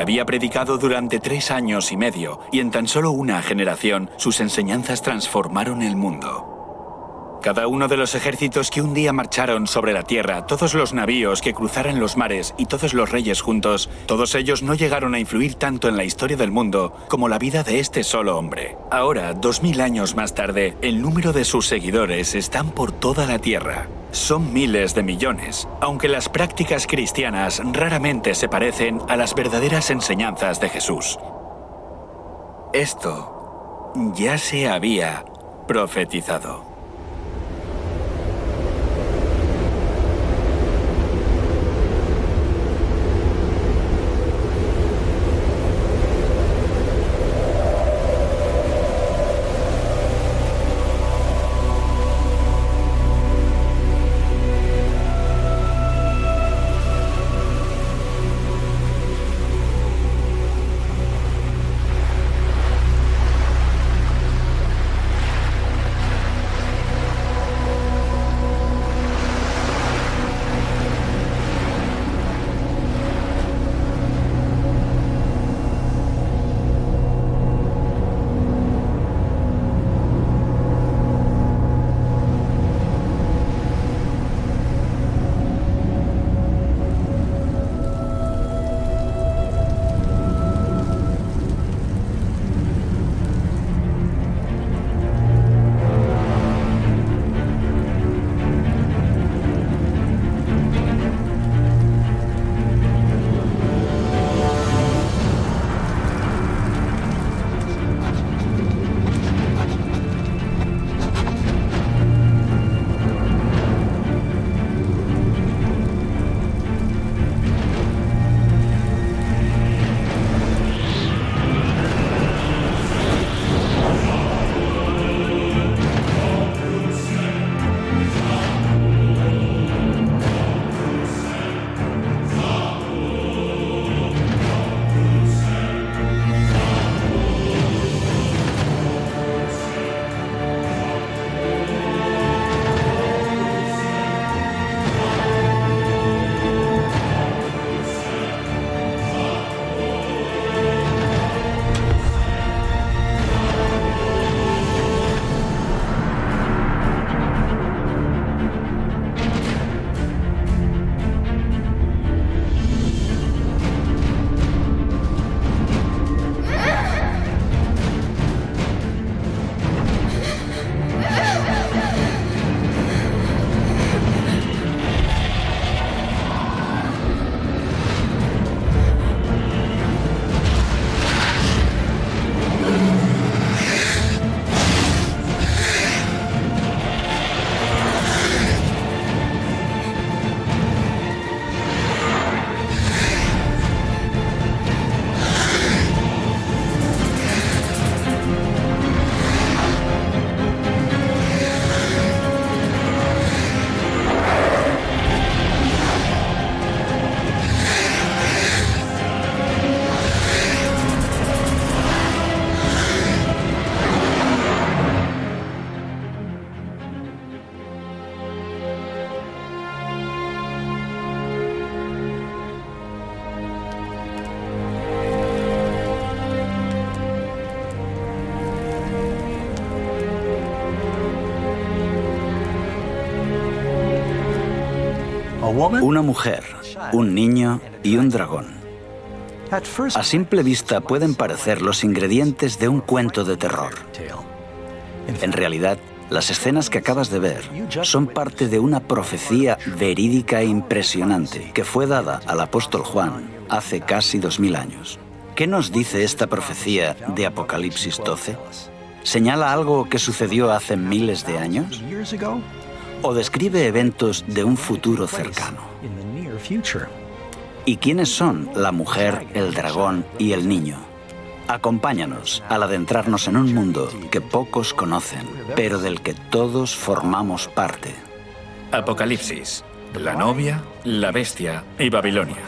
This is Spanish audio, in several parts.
había predicado durante 3 años y medio, y en tan solo una generación, sus enseñanzas transformaron el mundo. Cada uno de los ejércitos que un día marcharon sobre la tierra, todos los navíos que cruzaran los mares y todos los reyes juntos, todos ellos no llegaron a influir tanto en la historia del mundo como la vida de este solo hombre. Ahora, 2000 años más tarde, el número de sus seguidores están por toda la tierra. Son miles de millones, aunque las prácticas cristianas raramente se parecen a las verdaderas enseñanzas de Jesús. Esto ya se había profetizado. Una mujer, un niño y un dragón. A simple vista pueden parecer los ingredientes de un cuento de terror. En realidad, las escenas que acabas de ver son parte de una profecía verídica e impresionante que fue dada al apóstol Juan hace casi 2000 años. ¿Qué nos dice esta profecía de Apocalipsis 12? ¿Señala algo que sucedió hace miles de años? ¿O describe eventos de un futuro cercano? ¿Y quiénes son la mujer, el dragón y el niño? Acompáñanos al adentrarnos en un mundo que pocos conocen, pero del que todos formamos parte. Apocalipsis, la novia, la bestia y Babilonia.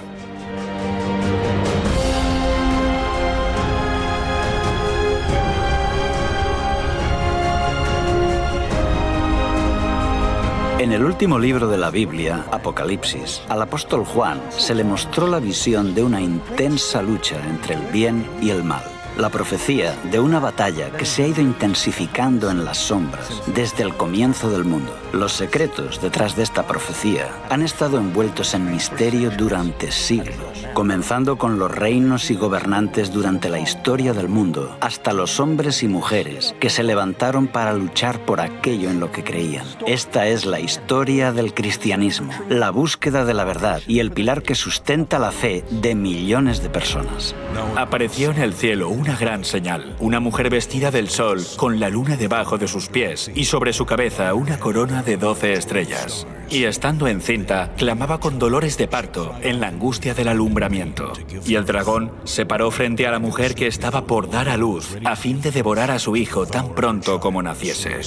En el último libro de la Biblia, Apocalipsis, al apóstol Juan se le mostró la visión de una intensa lucha entre el bien y el mal. La profecía de una batalla que se ha ido intensificando en las sombras desde el comienzo del mundo. Los secretos detrás de esta profecía han estado envueltos en misterio durante siglos, comenzando con los reinos y gobernantes durante la historia del mundo, hasta los hombres y mujeres que se levantaron para luchar por aquello en lo que creían. Esta es la historia del cristianismo, la búsqueda de la verdad y el pilar que sustenta la fe de millones de personas. Apareció en el cielo una gran señal, una mujer vestida del sol, con la luna debajo de sus pies, y sobre su cabeza una corona de 12 estrellas. Y estando encinta, clamaba con dolores de parto, en la angustia del alumbramiento. Y el dragón se paró frente a la mujer que estaba por dar a luz, a fin de devorar a su hijo tan pronto como naciese.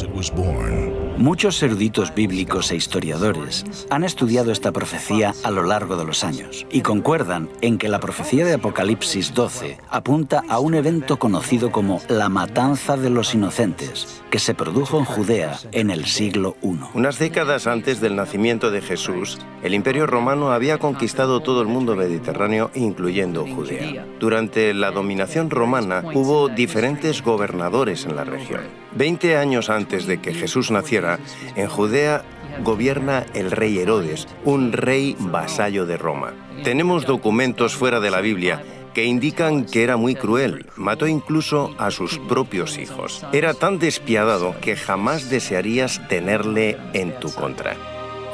Muchos eruditos bíblicos e historiadores han estudiado esta profecía a lo largo de los años y concuerdan en que la profecía de Apocalipsis 12 apunta a un evento conocido como la matanza de los inocentes, que se produjo en Judea en el siglo I. Unas décadas antes del nacimiento de Jesús, el Imperio Romano había conquistado todo el mundo mediterráneo, incluyendo Judea. Durante la dominación romana hubo diferentes gobernadores en la región. 20 años antes de que Jesús naciera, en Judea gobierna el rey Herodes, un rey vasallo de Roma. Tenemos documentos fuera de la Biblia que indican que era muy cruel. Mató incluso a sus propios hijos. Era tan despiadado que jamás desearías tenerle en tu contra.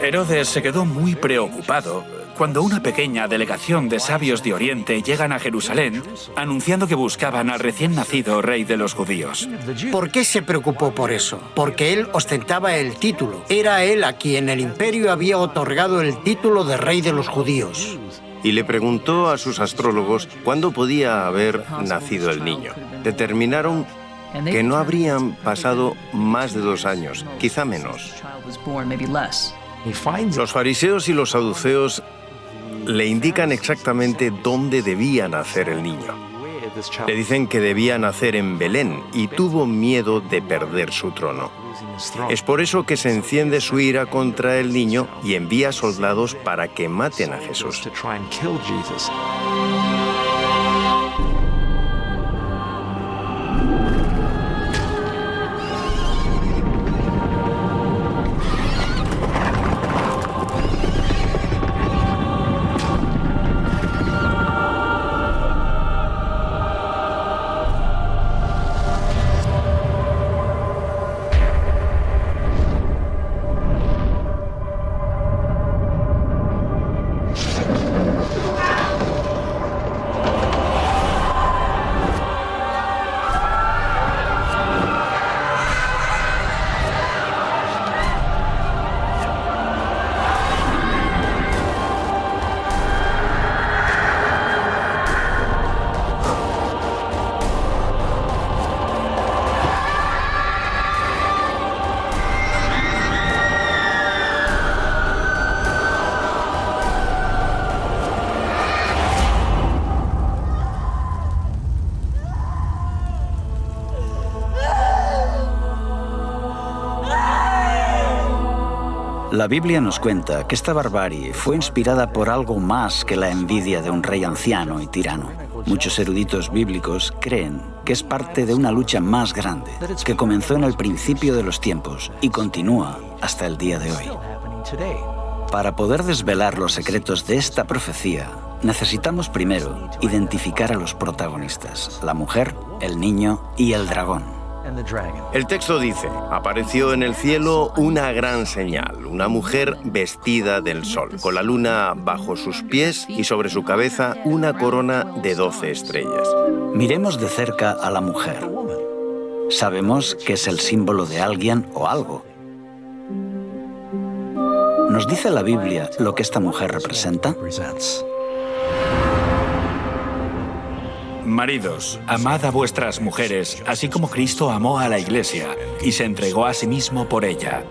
Herodes se quedó muy preocupado cuando una pequeña delegación de sabios de Oriente llegan a Jerusalén anunciando que buscaban al recién nacido rey de los judíos. ¿Por qué se preocupó por eso? Porque él ostentaba el título. Era él a quien el imperio había otorgado el título de rey de los judíos. Y le preguntó a sus astrólogos cuándo podía haber nacido el niño. Determinaron que no habrían pasado más de 2 años, quizá menos. Los fariseos y los saduceos le indican exactamente dónde debía nacer el niño. Le dicen que debía nacer en Belén y tuvo miedo de perder su trono. Es por eso que se enciende su ira contra el niño y envía soldados para que maten a Jesús. La Biblia nos cuenta que esta barbarie fue inspirada por algo más que la envidia de un rey anciano y tirano. Muchos eruditos bíblicos creen que es parte de una lucha más grande, que comenzó en el principio de los tiempos y continúa hasta el día de hoy. Para poder desvelar los secretos de esta profecía, necesitamos primero identificar a los protagonistas, la mujer, el niño y el dragón. El texto dice, apareció en el cielo una gran señal, una mujer vestida del sol, con la luna bajo sus pies y sobre su cabeza una corona de 12 estrellas. Miremos de cerca a la mujer. Sabemos que es el símbolo de alguien o algo. ¿Nos dice la Biblia lo que esta mujer representa? Maridos, amad a vuestras mujeres, así como Cristo amó a la Iglesia y se entregó a sí mismo por ella,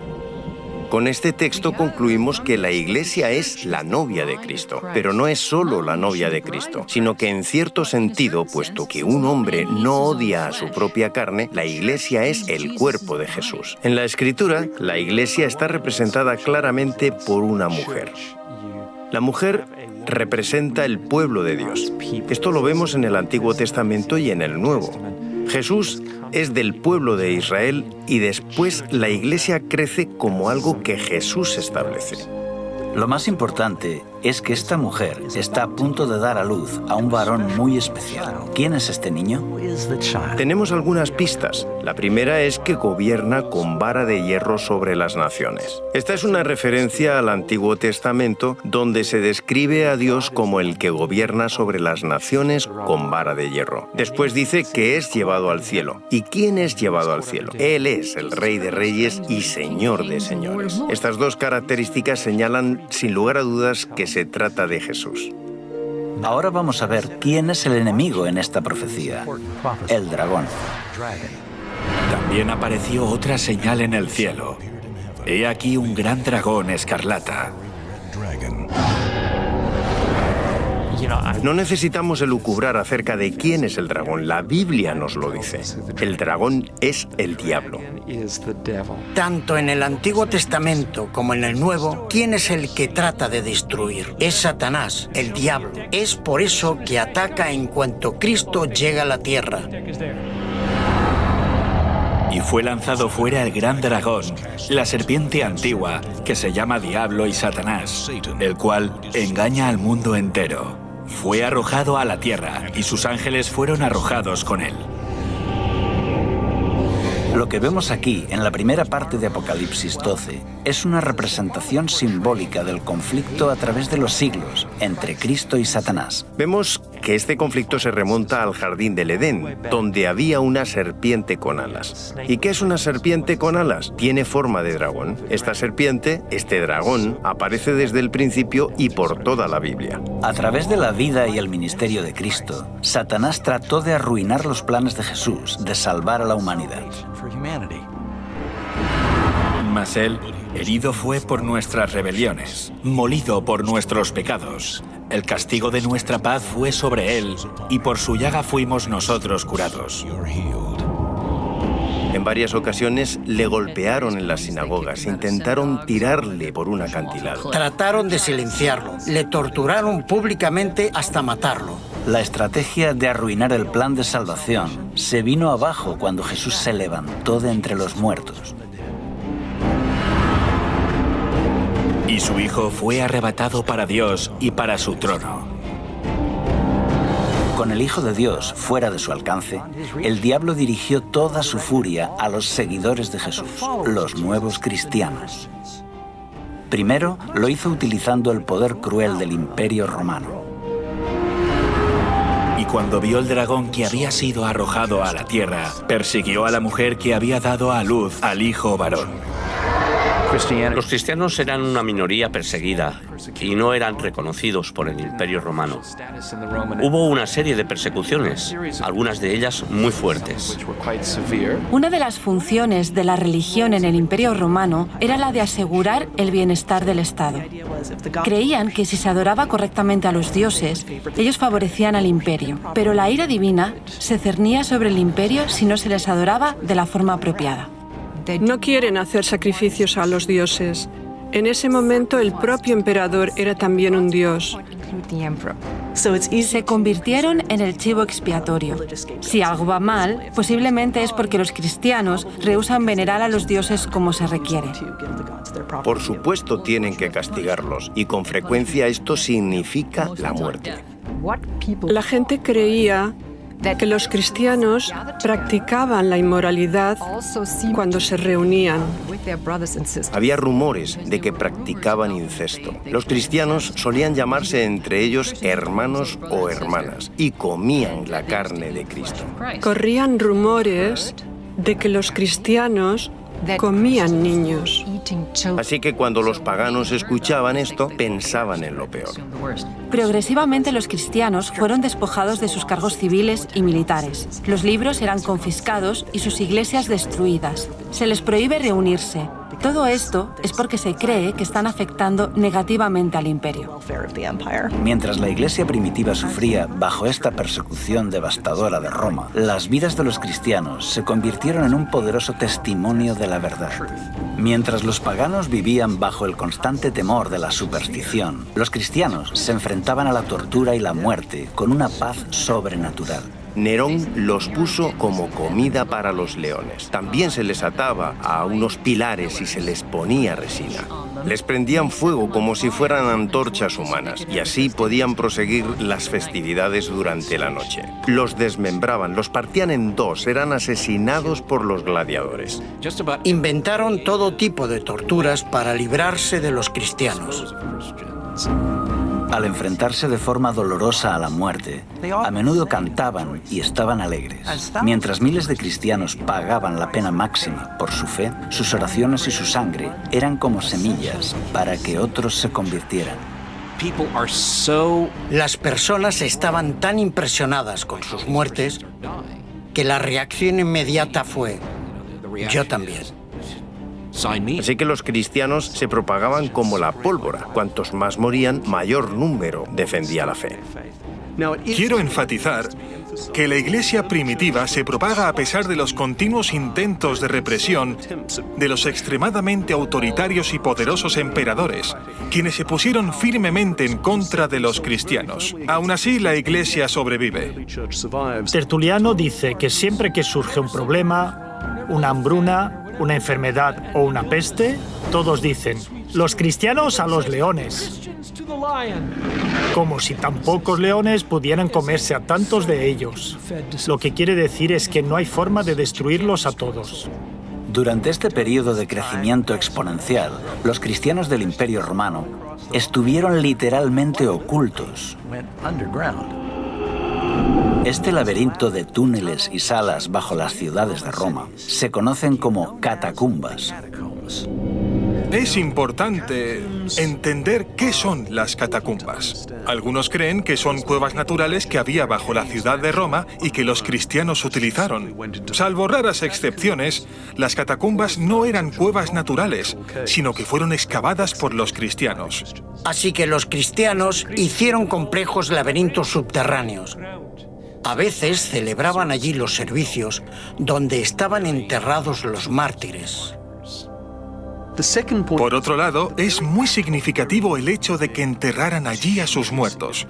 Con este texto concluimos que la Iglesia es la novia de Cristo, pero no es solo la novia de Cristo, sino que en cierto sentido, puesto que un hombre no odia a su propia carne, la Iglesia es el cuerpo de Jesús. En la Escritura, la Iglesia está representada claramente por una mujer. La mujer representa el pueblo de Dios. Esto lo vemos en el Antiguo Testamento y en el Nuevo. Jesús es del pueblo de Israel y después la Iglesia crece como algo que Jesús establece. Lo más importante es que esta mujer está a punto de dar a luz a un varón muy especial. ¿Quién es este niño? Tenemos algunas pistas. La primera es que gobierna con vara de hierro sobre las naciones. Esta es una referencia al Antiguo Testamento, donde se describe a Dios como el que gobierna sobre las naciones con vara de hierro. Después dice que es llevado al cielo. ¿Y quién es llevado al cielo? Él es el Rey de Reyes y Señor de Señores. Estas dos características señalan, sin lugar a dudas, que se trata de Jesús. Ahora vamos a ver quién es el enemigo en esta profecía. El dragón. También apareció otra señal en el cielo. He aquí un gran dragón escarlata. No necesitamos elucubrar acerca de quién es el dragón. La Biblia nos lo dice. El dragón es el diablo. Tanto en el Antiguo Testamento como en el Nuevo, ¿quién es el que trata de destruir? Es Satanás, el diablo. Es por eso que ataca en cuanto Cristo llega a la tierra. Y fue lanzado fuera el gran dragón, la serpiente antigua, que se llama Diablo y Satanás, el cual engaña al mundo entero. Fue arrojado a la tierra y sus ángeles fueron arrojados con él. Lo que vemos aquí, en la primera parte de Apocalipsis 12, es una representación simbólica del conflicto a través de los siglos entre Cristo y Satanás. Vemos que este conflicto se remonta al jardín del Edén, donde había una serpiente con alas. ¿Y qué es una serpiente con alas? Tiene forma de dragón. Esta serpiente, este dragón, aparece desde el principio y por toda la Biblia. A través de la vida y el ministerio de Cristo, Satanás trató de arruinar los planes de Jesús de salvar a la humanidad. Mas él, herido fue por nuestras rebeliones, molido por nuestros pecados. El castigo de nuestra paz fue sobre él, y por su llaga fuimos nosotros curados. En varias ocasiones le golpearon en las sinagogas, intentaron tirarle por un acantilado. Trataron de silenciarlo, le torturaron públicamente hasta matarlo. La estrategia de arruinar el plan de salvación se vino abajo cuando Jesús se levantó de entre los muertos. Y su Hijo fue arrebatado para Dios y para su trono. Con el Hijo de Dios fuera de su alcance, el diablo dirigió toda su furia a los seguidores de Jesús, los nuevos cristianos. Primero, lo hizo utilizando el poder cruel del Imperio Romano. Y cuando vio el dragón que había sido arrojado a la tierra, persiguió a la mujer que había dado a luz al hijo varón. Los cristianos eran una minoría perseguida y no eran reconocidos por el Imperio Romano. Hubo una serie de persecuciones, algunas de ellas muy fuertes. Una de las funciones de la religión en el Imperio Romano era la de asegurar el bienestar del Estado. Creían que si se adoraba correctamente a los dioses, ellos favorecían al imperio, pero la ira divina se cernía sobre el imperio si no se les adoraba de la forma apropiada. No quieren hacer sacrificios a los dioses. En ese momento el propio emperador era también un dios. Se convirtieron en el chivo expiatorio. Si algo va mal, posiblemente es porque los cristianos rehúsan venerar a los dioses como se requiere. Por supuesto tienen que castigarlos, y con frecuencia esto significa la muerte. La gente creía que los cristianos practicaban la inmoralidad cuando se reunían. Había rumores de que practicaban incesto. Los cristianos solían llamarse entre ellos hermanos o hermanas y comían la carne de Cristo. Corrían rumores de que los cristianos comían niños. Así que cuando los paganos escuchaban esto, pensaban en lo peor. Progresivamente los cristianos fueron despojados de sus cargos civiles y militares. Los libros eran confiscados y sus iglesias destruidas. Se les prohíbe reunirse. Todo esto es porque se cree que están afectando negativamente al imperio. Mientras la Iglesia primitiva sufría bajo esta persecución devastadora de Roma, las vidas de los cristianos se convirtieron en un poderoso testimonio de la verdad. Mientras los paganos vivían bajo el constante temor de la superstición, los cristianos se enfrentaban a la tortura y la muerte con una paz sobrenatural. Nerón los puso como comida para los leones. También se les ataba a unos pilares y se les ponía resina. Les prendían fuego como si fueran antorchas humanas y así podían proseguir las festividades durante la noche. Los desmembraban, los partían en dos, eran asesinados por los gladiadores. Inventaron todo tipo de torturas para librarse de los cristianos. Al enfrentarse de forma dolorosa a la muerte, a menudo cantaban y estaban alegres. Mientras miles de cristianos pagaban la pena máxima por su fe, sus oraciones y su sangre eran como semillas para que otros se convirtieran. Las personas estaban tan impresionadas con sus muertes que la reacción inmediata fue: yo también. Así que los cristianos se propagaban como la pólvora. Cuantos más morían, mayor número defendía la fe. Quiero enfatizar que la Iglesia primitiva se propaga a pesar de los continuos intentos de represión de los extremadamente autoritarios y poderosos emperadores, quienes se pusieron firmemente en contra de los cristianos. Aún así, la Iglesia sobrevive. Tertuliano dice que siempre que surge un problema, una hambruna, una enfermedad o una peste, todos dicen: los cristianos a los leones. Como si tan pocos leones pudieran comerse a tantos de ellos. Lo que quiere decir es que no hay forma de destruirlos a todos. Durante este periodo de crecimiento exponencial, los cristianos del Imperio Romano estuvieron literalmente ocultos. Este laberinto de túneles y salas bajo las ciudades de Roma se conocen como catacumbas. Es importante entender qué son las catacumbas. Algunos creen que son cuevas naturales que había bajo la ciudad de Roma y que los cristianos utilizaron. Salvo raras excepciones, las catacumbas no eran cuevas naturales, sino que fueron excavadas por los cristianos. Así que los cristianos hicieron complejos laberintos subterráneos. A veces celebraban allí los servicios donde estaban enterrados los mártires. Por otro lado, es muy significativo el hecho de que enterraran allí a sus muertos.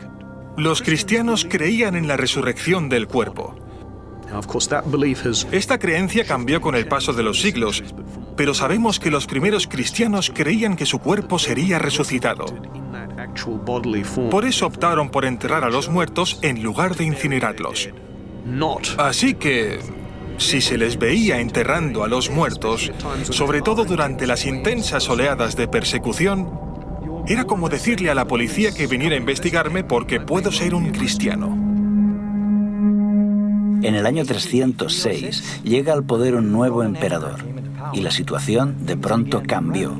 Los cristianos creían en la resurrección del cuerpo. Esta creencia cambió con el paso de los siglos, pero sabemos que los primeros cristianos creían que su cuerpo sería resucitado. Por eso optaron por enterrar a los muertos en lugar de incinerarlos. Así que, si se les veía enterrando a los muertos, sobre todo durante las intensas oleadas de persecución, era como decirle a la policía que viniera a investigarme porque puedo ser un cristiano. En el año 306 llega al poder un nuevo emperador y la situación de pronto cambió.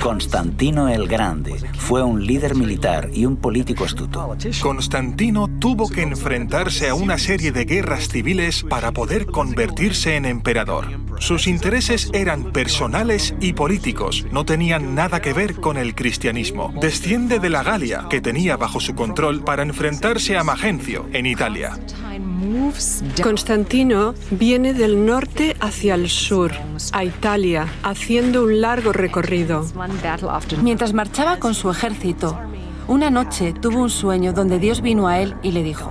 Constantino el Grande fue un líder militar y un político astuto. Constantino tuvo que enfrentarse a una serie de guerras civiles para poder convertirse en emperador. Sus intereses eran personales y políticos, no tenían nada que ver con el cristianismo. Desciende de la Galia, que tenía bajo su control, para enfrentarse a Magencio, en Italia. Constantino viene del norte hacia el sur, a Italia, haciendo un largo recorrido. Mientras marchaba con su ejército, una noche tuvo un sueño donde Dios vino a él y le dijo: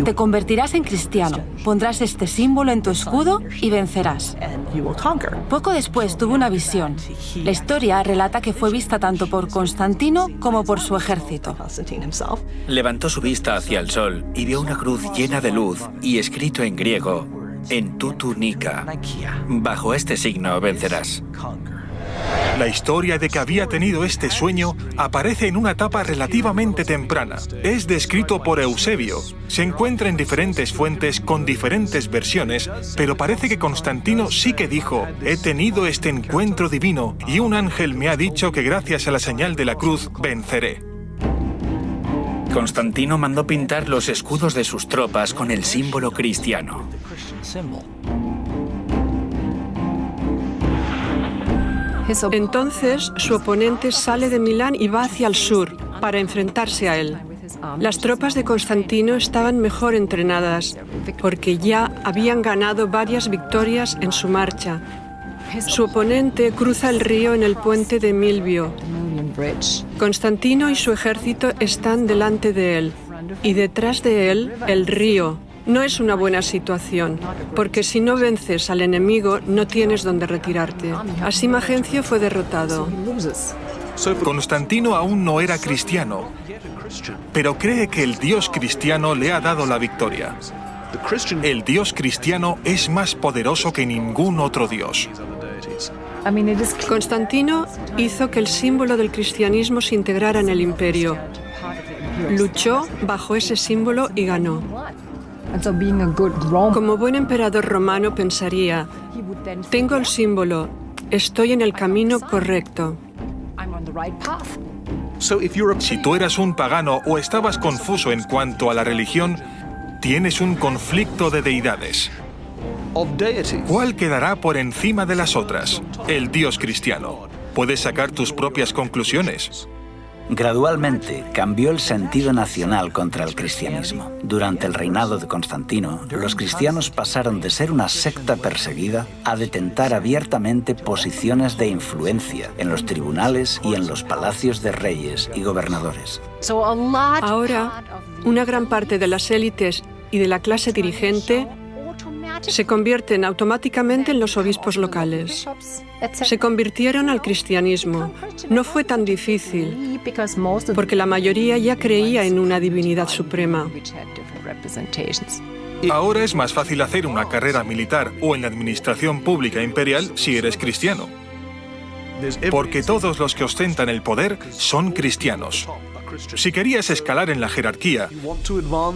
te convertirás en cristiano, pondrás este símbolo en tu escudo y vencerás. Poco después tuvo una visión. La historia relata que fue vista tanto por Constantino como por su ejército. Levantó su vista hacia el sol y vio una cruz llena de luz y escrito en griego: en tu túnica. Bajo este signo vencerás. La historia de que había tenido este sueño aparece en una etapa relativamente temprana. Es descrito por Eusebio. Se encuentra en diferentes fuentes con diferentes versiones, pero parece que Constantino sí que dijo: he tenido este encuentro divino y un ángel me ha dicho que gracias a la señal de la cruz venceré. Constantino mandó pintar los escudos de sus tropas con el símbolo cristiano. Entonces, su oponente sale de Milán y va hacia el sur para enfrentarse a él. Las tropas de Constantino estaban mejor entrenadas porque ya habían ganado varias victorias en su marcha. Su oponente cruza el río en el puente de Milvio. Constantino y su ejército están delante de él y detrás de él el río. No es una buena situación, porque si no vences al enemigo no tienes dónde retirarte. Así Magencio fue derrotado. Constantino aún no era cristiano, pero cree que el Dios cristiano le ha dado la victoria. El Dios cristiano es más poderoso que ningún otro Dios. Constantino hizo que el símbolo del cristianismo se integrara en el imperio. Luchó bajo ese símbolo y ganó. Como buen emperador romano pensaría, tengo el símbolo, estoy en el camino correcto. Si tú eras un pagano o estabas confuso en cuanto a la religión, tienes un conflicto de deidades. ¿Cuál quedará por encima de las otras? El Dios cristiano. Puedes sacar tus propias conclusiones. Gradualmente cambió el sentido nacional contra el cristianismo. Durante el reinado de Constantino, los cristianos pasaron de ser una secta perseguida a detentar abiertamente posiciones de influencia en los tribunales y en los palacios de reyes y gobernadores. Ahora, una gran parte de las élites y de la clase dirigente se convierten automáticamente en los obispos locales. Se convirtieron al cristianismo. No fue tan difícil, porque la mayoría ya creía en una divinidad suprema. Ahora es más fácil hacer una carrera militar o en la administración pública imperial si eres cristiano. Porque todos los que ostentan el poder son cristianos. Si querías escalar en la jerarquía,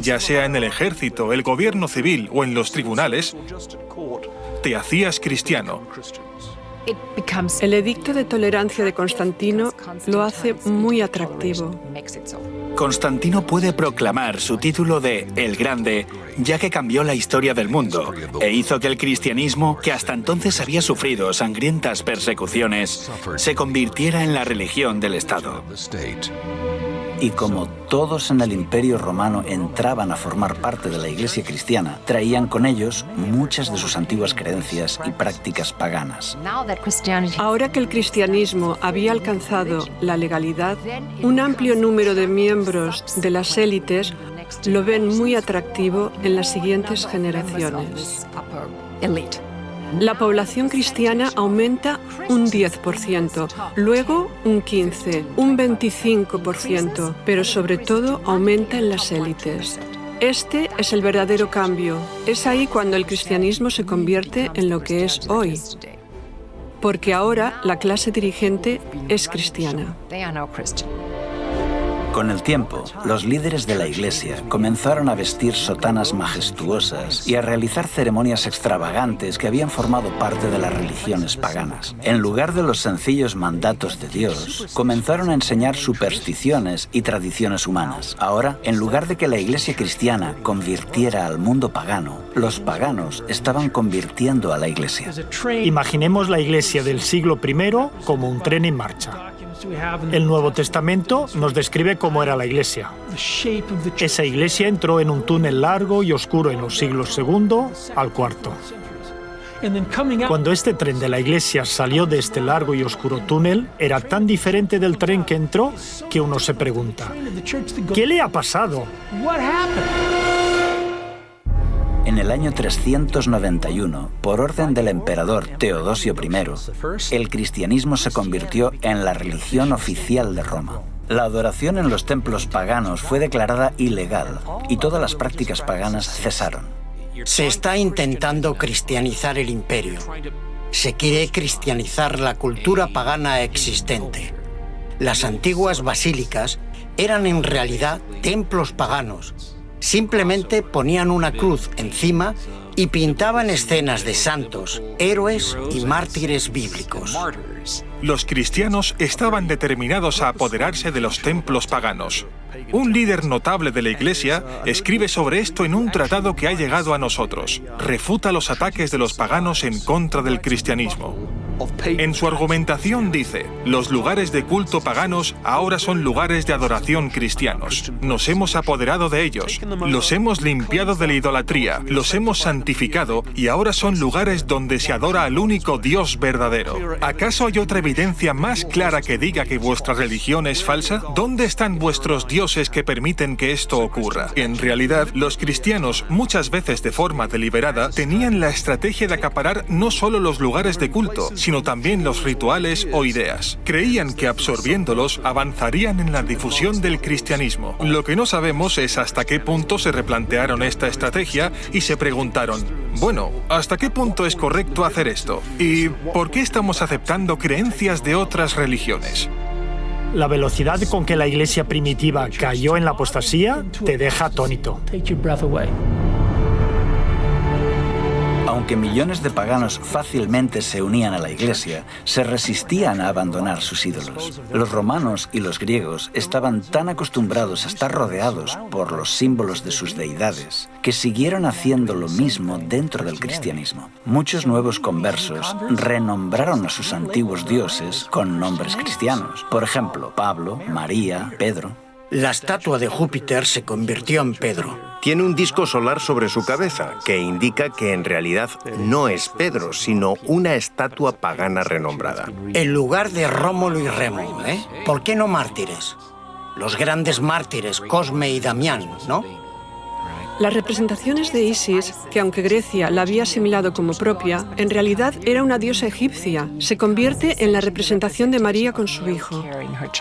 ya sea en el ejército, el gobierno civil o en los tribunales, te hacías cristiano. El edicto de tolerancia de Constantino lo hace muy atractivo. Constantino puede proclamar su título de El Grande, ya que cambió la historia del mundo e hizo que el cristianismo, que hasta entonces había sufrido sangrientas persecuciones, se convirtiera en la religión del Estado. Y como todos en el Imperio Romano entraban a formar parte de la Iglesia cristiana, traían con ellos muchas de sus antiguas creencias y prácticas paganas. Ahora que el cristianismo había alcanzado la legalidad, un amplio número de miembros de las élites lo ven muy atractivo en las siguientes generaciones. La población cristiana aumenta un 10%, luego un 15%, un 25%, pero sobre todo aumenta en las élites. Este es el verdadero cambio. Es ahí cuando el cristianismo se convierte en lo que es hoy. Porque ahora la clase dirigente es cristiana. Con el tiempo, los líderes de la Iglesia comenzaron a vestir sotanas majestuosas y a realizar ceremonias extravagantes que habían formado parte de las religiones paganas. En lugar de los sencillos mandatos de Dios, comenzaron a enseñar supersticiones y tradiciones humanas. Ahora, en lugar de que la Iglesia cristiana convirtiera al mundo pagano, los paganos estaban convirtiendo a la Iglesia. Imaginemos la Iglesia del siglo I como un tren en marcha. El Nuevo Testamento nos describe cómo era la Iglesia. Esa Iglesia entró en un túnel largo y oscuro en los siglos II al IV. Cuando este tren de la Iglesia salió de este largo y oscuro túnel, era tan diferente del tren que entró que uno se pregunta, ¿qué le ha pasado? En el año 391, por orden del emperador Teodosio I, el cristianismo se convirtió en la religión oficial de Roma. La adoración en los templos paganos fue declarada ilegal y todas las prácticas paganas cesaron. Se está intentando cristianizar el imperio. Se quiere cristianizar la cultura pagana existente. Las antiguas basílicas eran en realidad templos paganos. Simplemente ponían una cruz encima y pintaban escenas de santos, héroes y mártires bíblicos. Los cristianos estaban determinados a apoderarse de los templos paganos. Un líder notable de la Iglesia escribe sobre esto en un tratado que ha llegado a nosotros. Refuta los ataques de los paganos en contra del cristianismo. En su argumentación dice, los lugares de culto paganos ahora son lugares de adoración cristianos. Nos hemos apoderado de ellos, los hemos limpiado de la idolatría, los hemos santificado y ahora son lugares donde se adora al único Dios verdadero. ¿Acaso hay otra evidencia más clara que diga que vuestra religión es falsa? ¿Dónde están vuestros dioses que permiten que esto ocurra? En realidad, los cristianos, muchas veces de forma deliberada, tenían la estrategia de acaparar no solo los lugares de culto, sino también los rituales o ideas. Creían que absorbiéndolos avanzarían en la difusión del cristianismo. Lo que no sabemos es hasta qué punto se replantearon esta estrategia y se preguntaron, bueno, ¿hasta qué punto es correcto hacer esto? ¿Y por qué estamos aceptando creencias de otras religiones? La velocidad con que la iglesia primitiva cayó en la apostasía te deja atónito. Aunque millones de paganos fácilmente se unían a la iglesia, se resistían a abandonar sus ídolos. Los romanos y los griegos estaban tan acostumbrados a estar rodeados por los símbolos de sus deidades que siguieron haciendo lo mismo dentro del cristianismo. Muchos nuevos conversos renombraron a sus antiguos dioses con nombres cristianos. Por ejemplo, Pablo, María, Pedro. La estatua de Júpiter se convirtió en Pedro. Tiene un disco solar sobre su cabeza, que indica que en realidad no es Pedro, sino una estatua pagana renombrada. En lugar de Rómulo y Remo, ¿eh? ¿Por qué no mártires? Los grandes mártires, Cosme y Damián, ¿no? Las representaciones de Isis, que aunque Grecia la había asimilado como propia, en realidad era una diosa egipcia, se convierte en la representación de María con su hijo.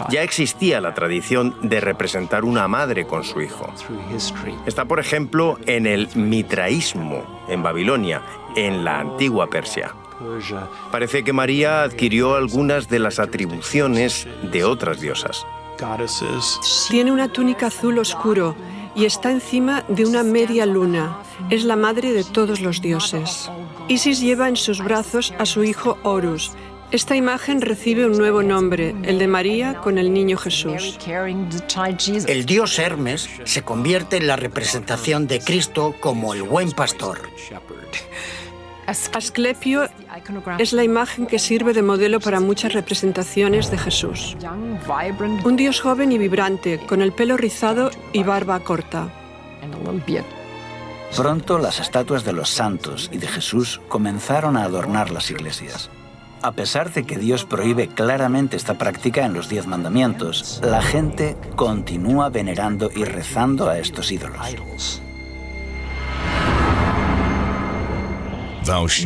Ya existía la tradición de representar una madre con su hijo. Está, por ejemplo, en el mitraísmo, en Babilonia, en la antigua Persia. Parece que María adquirió algunas de las atribuciones de otras diosas. Tiene una túnica azul oscuro y está encima de una media luna. Es la madre de todos los dioses. Isis lleva en sus brazos a su hijo Horus. Esta imagen recibe un nuevo nombre, el de María con el niño Jesús. El dios Hermes se convierte en la representación de Cristo como el buen pastor. Asclepio es la imagen que sirve de modelo para muchas representaciones de Jesús. Un dios joven y vibrante, con el pelo rizado y barba corta. Pronto las estatuas de los santos y de Jesús comenzaron a adornar las iglesias. A pesar de que Dios prohíbe claramente esta práctica en los 10 mandamientos, la gente continúa venerando y rezando a estos ídolos.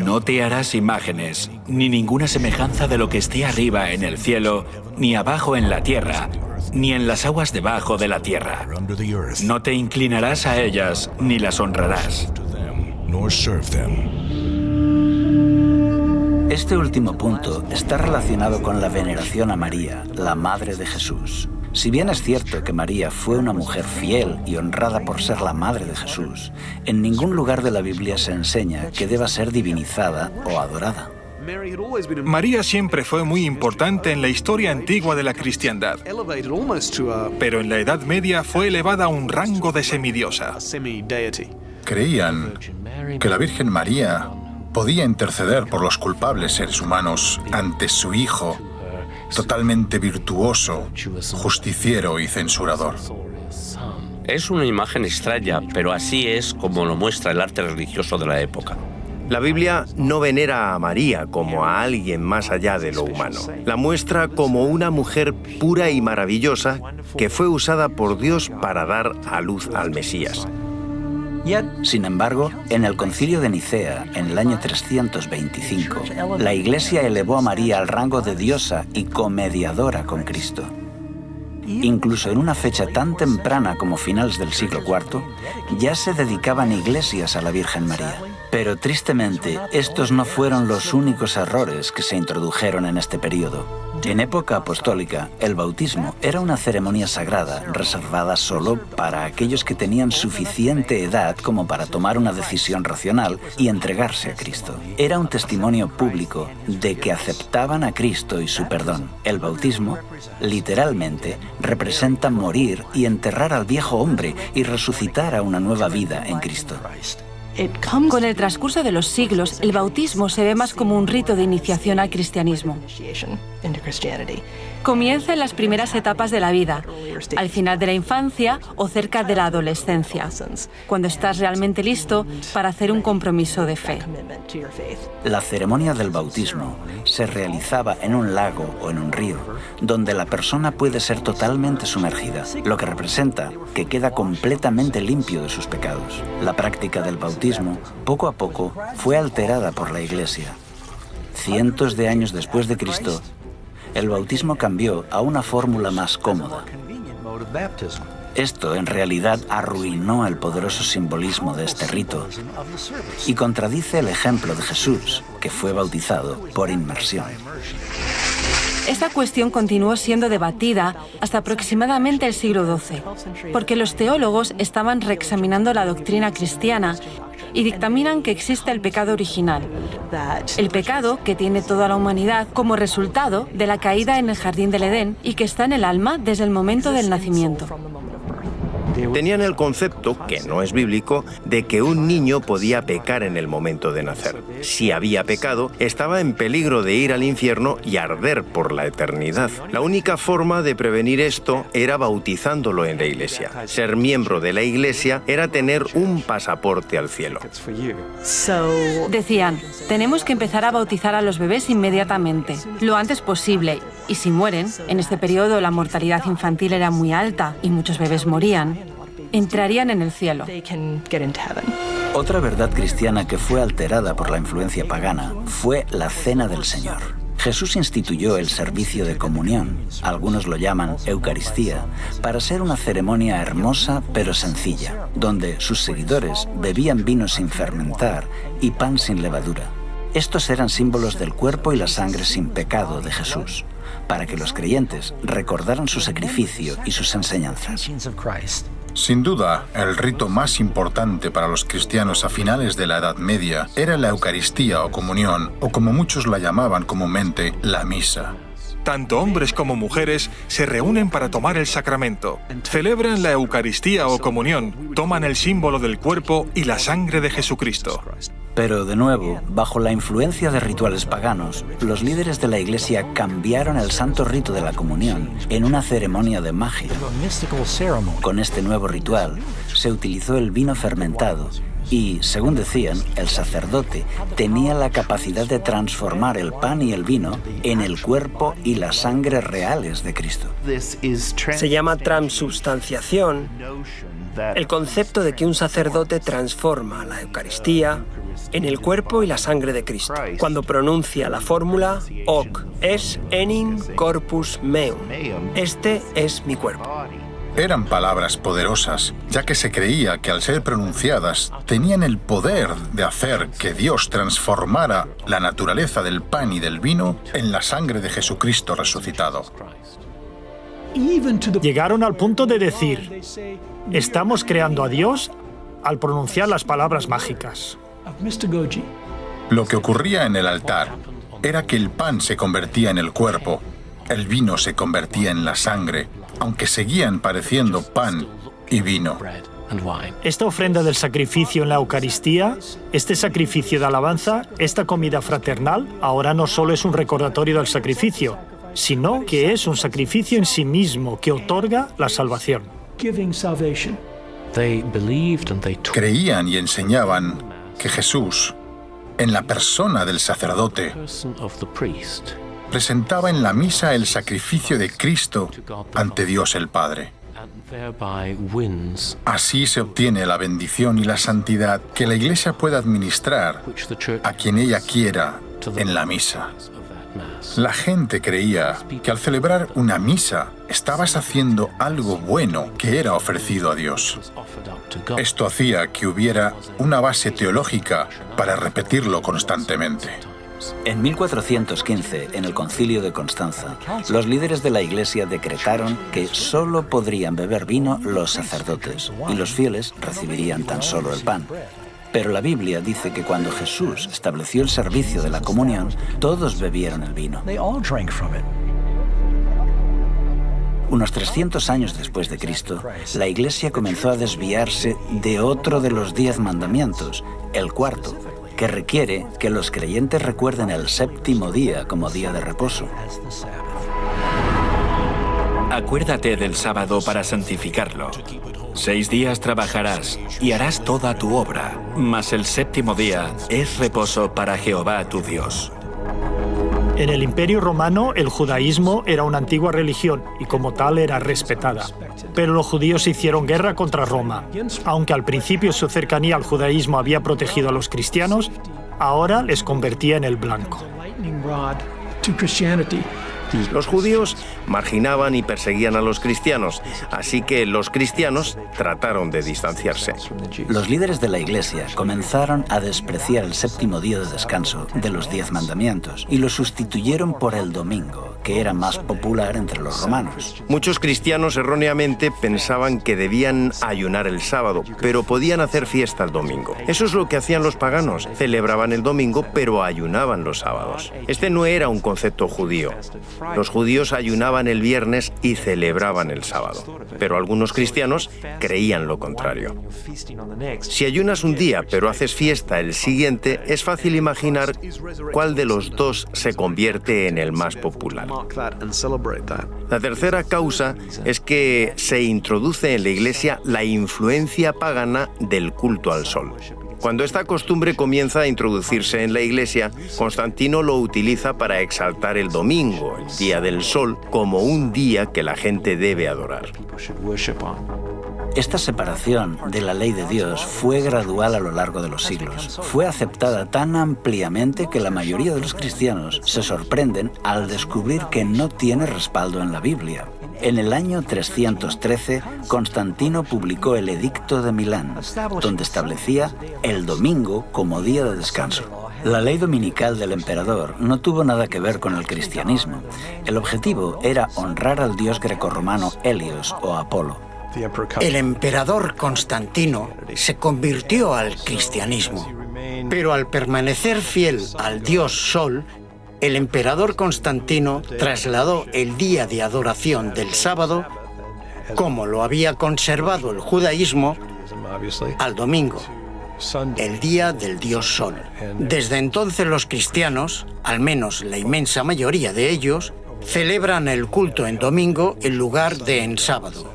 No te harás imágenes, ni ninguna semejanza de lo que esté arriba en el cielo, ni abajo en la tierra, ni en las aguas debajo de la tierra. No te inclinarás a ellas, ni las honrarás. Este último punto está relacionado con la veneración a María, la madre de Jesús. Si bien es cierto que María fue una mujer fiel y honrada por ser la madre de Jesús, en ningún lugar de la Biblia se enseña que deba ser divinizada o adorada. María siempre fue muy importante en la historia antigua de la cristiandad, pero en la Edad Media fue elevada a un rango de semidiosa. Creían que la Virgen María podía interceder por los culpables seres humanos ante su Hijo, totalmente virtuoso, justiciero y censurador. Es una imagen extraña, pero así es como lo muestra el arte religioso de la época. La Biblia no venera a María como a alguien más allá de lo humano. La muestra como una mujer pura y maravillosa que fue usada por Dios para dar a luz al Mesías. Sin embargo, en el Concilio de Nicea, en el año 325, la Iglesia elevó a María al rango de diosa y comediadora con Cristo. Incluso en una fecha tan temprana como finales del siglo IV, ya se dedicaban iglesias a la Virgen María. Pero tristemente, estos no fueron los únicos errores que se introdujeron en este periodo. En época apostólica, el bautismo era una ceremonia sagrada reservada solo para aquellos que tenían suficiente edad como para tomar una decisión racional y entregarse a Cristo. Era un testimonio público de que aceptaban a Cristo y su perdón. El bautismo, literalmente, representa morir y enterrar al viejo hombre y resucitar a una nueva vida en Cristo. Con el transcurso de los siglos, el bautismo se ve más como un rito de iniciación al cristianismo. Comienza en las primeras etapas de la vida, al final de la infancia o cerca de la adolescencia, cuando estás realmente listo para hacer un compromiso de fe. La ceremonia del bautismo se realizaba en un lago o en un río, donde la persona puede ser totalmente sumergida, lo que representa que queda completamente limpio de sus pecados. La práctica del bautismo, poco a poco, fue alterada por la Iglesia. Cientos de años después de Cristo, el bautismo cambió a una fórmula más cómoda. Esto, en realidad, arruinó el poderoso simbolismo de este rito y contradice el ejemplo de Jesús, que fue bautizado por inmersión. Esta cuestión continuó siendo debatida hasta aproximadamente el siglo XII, porque los teólogos estaban reexaminando la doctrina cristiana y dictaminan que existe el pecado original, el pecado que tiene toda la humanidad como resultado de la caída en el jardín del Edén y que está en el alma desde el momento del nacimiento. Tenían el concepto, que no es bíblico, de que un niño podía pecar en el momento de nacer. Si había pecado, estaba en peligro de ir al infierno y arder por la eternidad. La única forma de prevenir esto era bautizándolo en la iglesia. Ser miembro de la iglesia era tener un pasaporte al cielo. Decían, tenemos que empezar a bautizar a los bebés inmediatamente, lo antes posible, y si mueren, en este periodo la mortalidad infantil era muy alta y muchos bebés morían, entrarían en el cielo. Otra verdad cristiana que fue alterada por la influencia pagana fue la Cena del Señor. Jesús instituyó el servicio de comunión, algunos lo llaman Eucaristía, para ser una ceremonia hermosa pero sencilla, donde sus seguidores bebían vino sin fermentar y pan sin levadura. Estos eran símbolos del cuerpo y la sangre sin pecado de Jesús, para que los creyentes recordaran su sacrificio y sus enseñanzas. Sin duda, el rito más importante para los cristianos a finales de la Edad Media era la Eucaristía o comunión, o como muchos la llamaban comúnmente, la misa. Tanto hombres como mujeres se reúnen para tomar el sacramento. Celebran la Eucaristía o comunión, toman el símbolo del cuerpo y la sangre de Jesucristo. Pero, de nuevo, bajo la influencia de rituales paganos, los líderes de la Iglesia cambiaron el santo rito de la comunión en una ceremonia de magia. Con este nuevo ritual, se utilizó el vino fermentado y, según decían, el sacerdote tenía la capacidad de transformar el pan y el vino en el cuerpo y la sangre reales de Cristo. Se llama transubstanciación el concepto de que un sacerdote transforma la Eucaristía en el cuerpo y la sangre de Cristo, cuando pronuncia la fórmula hoc es enim corpus meum. Este es mi cuerpo. Eran palabras poderosas, ya que se creía que al ser pronunciadas tenían el poder de hacer que Dios transformara la naturaleza del pan y del vino en la sangre de Jesucristo resucitado. Llegaron al punto de decir, estamos creando a Dios al pronunciar las palabras mágicas. Lo que ocurría en el altar era que el pan se convertía en el cuerpo, el vino se convertía en la sangre, aunque seguían pareciendo pan y vino. Esta ofrenda del sacrificio en la Eucaristía, este sacrificio de alabanza, esta comida fraternal, ahora no solo es un recordatorio del sacrificio, sino que es un sacrificio en sí mismo que otorga la salvación. Creían y enseñaban que Jesús, en la persona del sacerdote, presentaba en la misa el sacrificio de Cristo ante Dios el Padre. Así se obtiene la bendición y la santidad que la Iglesia puede administrar a quien ella quiera en la misa. La gente creía que al celebrar una misa estabas haciendo algo bueno que era ofrecido a Dios. Esto hacía que hubiera una base teológica para repetirlo constantemente. En 1415, en el Concilio de Constanza, los líderes de la Iglesia decretaron que solo podrían beber vino los sacerdotes y los fieles recibirían tan solo el pan. Pero la Biblia dice que cuando Jesús estableció el servicio de la comunión, todos bebieron el vino. Unos 300 años después de Cristo, la Iglesia comenzó a desviarse de otro de los 10 mandamientos, el cuarto, que requiere que los creyentes recuerden el séptimo día como día de reposo. Acuérdate del sábado para santificarlo. 6 días trabajarás y harás toda tu obra, mas el séptimo día es reposo para Jehová tu Dios. En el Imperio Romano, el judaísmo era una antigua religión y como tal era respetada. Pero los judíos hicieron guerra contra Roma. Aunque al principio su cercanía al judaísmo había protegido a los cristianos, ahora les convertía en el blanco. Los judíos marginaban y perseguían a los cristianos, así que los cristianos trataron de distanciarse. Los líderes de la Iglesia comenzaron a despreciar el séptimo día de descanso de los 10 mandamientos y lo sustituyeron por el domingo, que era más popular entre los romanos. Muchos cristianos erróneamente pensaban que debían ayunar el sábado, pero podían hacer fiesta el domingo. Eso es lo que hacían los paganos. Celebraban el domingo, pero ayunaban los sábados. Este no era un concepto judío. Los judíos ayunaban el viernes y celebraban el sábado, pero algunos cristianos creían lo contrario. Si ayunas un día pero haces fiesta el siguiente, es fácil imaginar cuál de los dos se convierte en el más popular. La tercera causa es que se introduce en la Iglesia la influencia pagana del culto al sol. Cuando esta costumbre comienza a introducirse en la Iglesia, Constantino lo utiliza para exaltar el domingo, el día del sol, como un día que la gente debe adorar. Esta separación de la ley de Dios fue gradual a lo largo de los siglos. Fue aceptada tan ampliamente que la mayoría de los cristianos se sorprenden al descubrir que no tiene respaldo en la Biblia. En el año 313, Constantino publicó el Edicto de Milán, donde establecía el domingo como día de descanso. La ley dominical del emperador no tuvo nada que ver con el cristianismo. El objetivo era honrar al dios grecorromano Helios o Apolo. El emperador Constantino se convirtió al cristianismo, pero al permanecer fiel al dios Sol, el emperador Constantino trasladó el día de adoración del sábado, como lo había conservado el judaísmo, al domingo, el día del dios Sol. Desde entonces los cristianos, al menos la inmensa mayoría de ellos, celebran el culto en domingo en lugar de en sábado.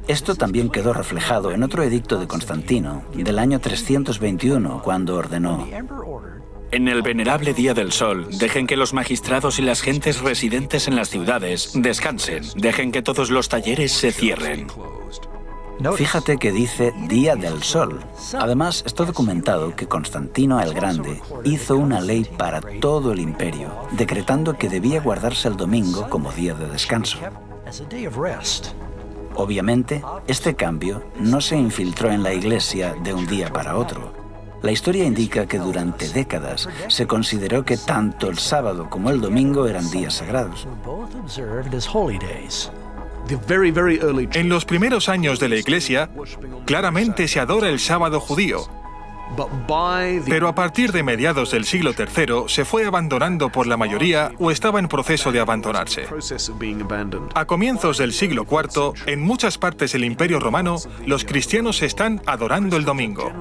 Esto también quedó reflejado en otro edicto de Constantino, del año 321, cuando ordenó: En el venerable día del sol, dejen que los magistrados y las gentes residentes en las ciudades descansen. Dejen que todos los talleres se cierren. Fíjate que dice Día del Sol. Además, está documentado que Constantino el Grande hizo una ley para todo el imperio, decretando que debía guardarse el domingo como día de descanso. Obviamente, este cambio no se infiltró en la Iglesia de un día para otro. La historia indica que durante décadas se consideró que tanto el sábado como el domingo eran días sagrados. En los primeros años de la Iglesia, claramente se adora el sábado judío. Pero a partir de mediados del siglo III se fue abandonando por la mayoría o estaba en proceso de abandonarse. A comienzos del siglo IV, en muchas partes del Imperio Romano, los cristianos están adorando el domingo.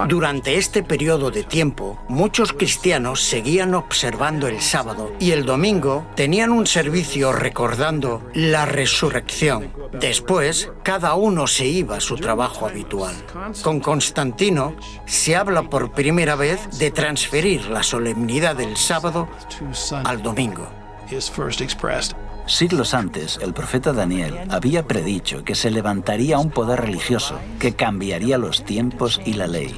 Durante este periodo de tiempo, muchos cristianos seguían observando el sábado y el domingo tenían un servicio recordando la resurrección. Después, cada uno se iba a su trabajo habitual. Con Constantino se habla por primera vez de transferir la solemnidad del sábado al domingo. Siglos antes, el profeta Daniel había predicho que se levantaría un poder religioso que cambiaría los tiempos y la ley.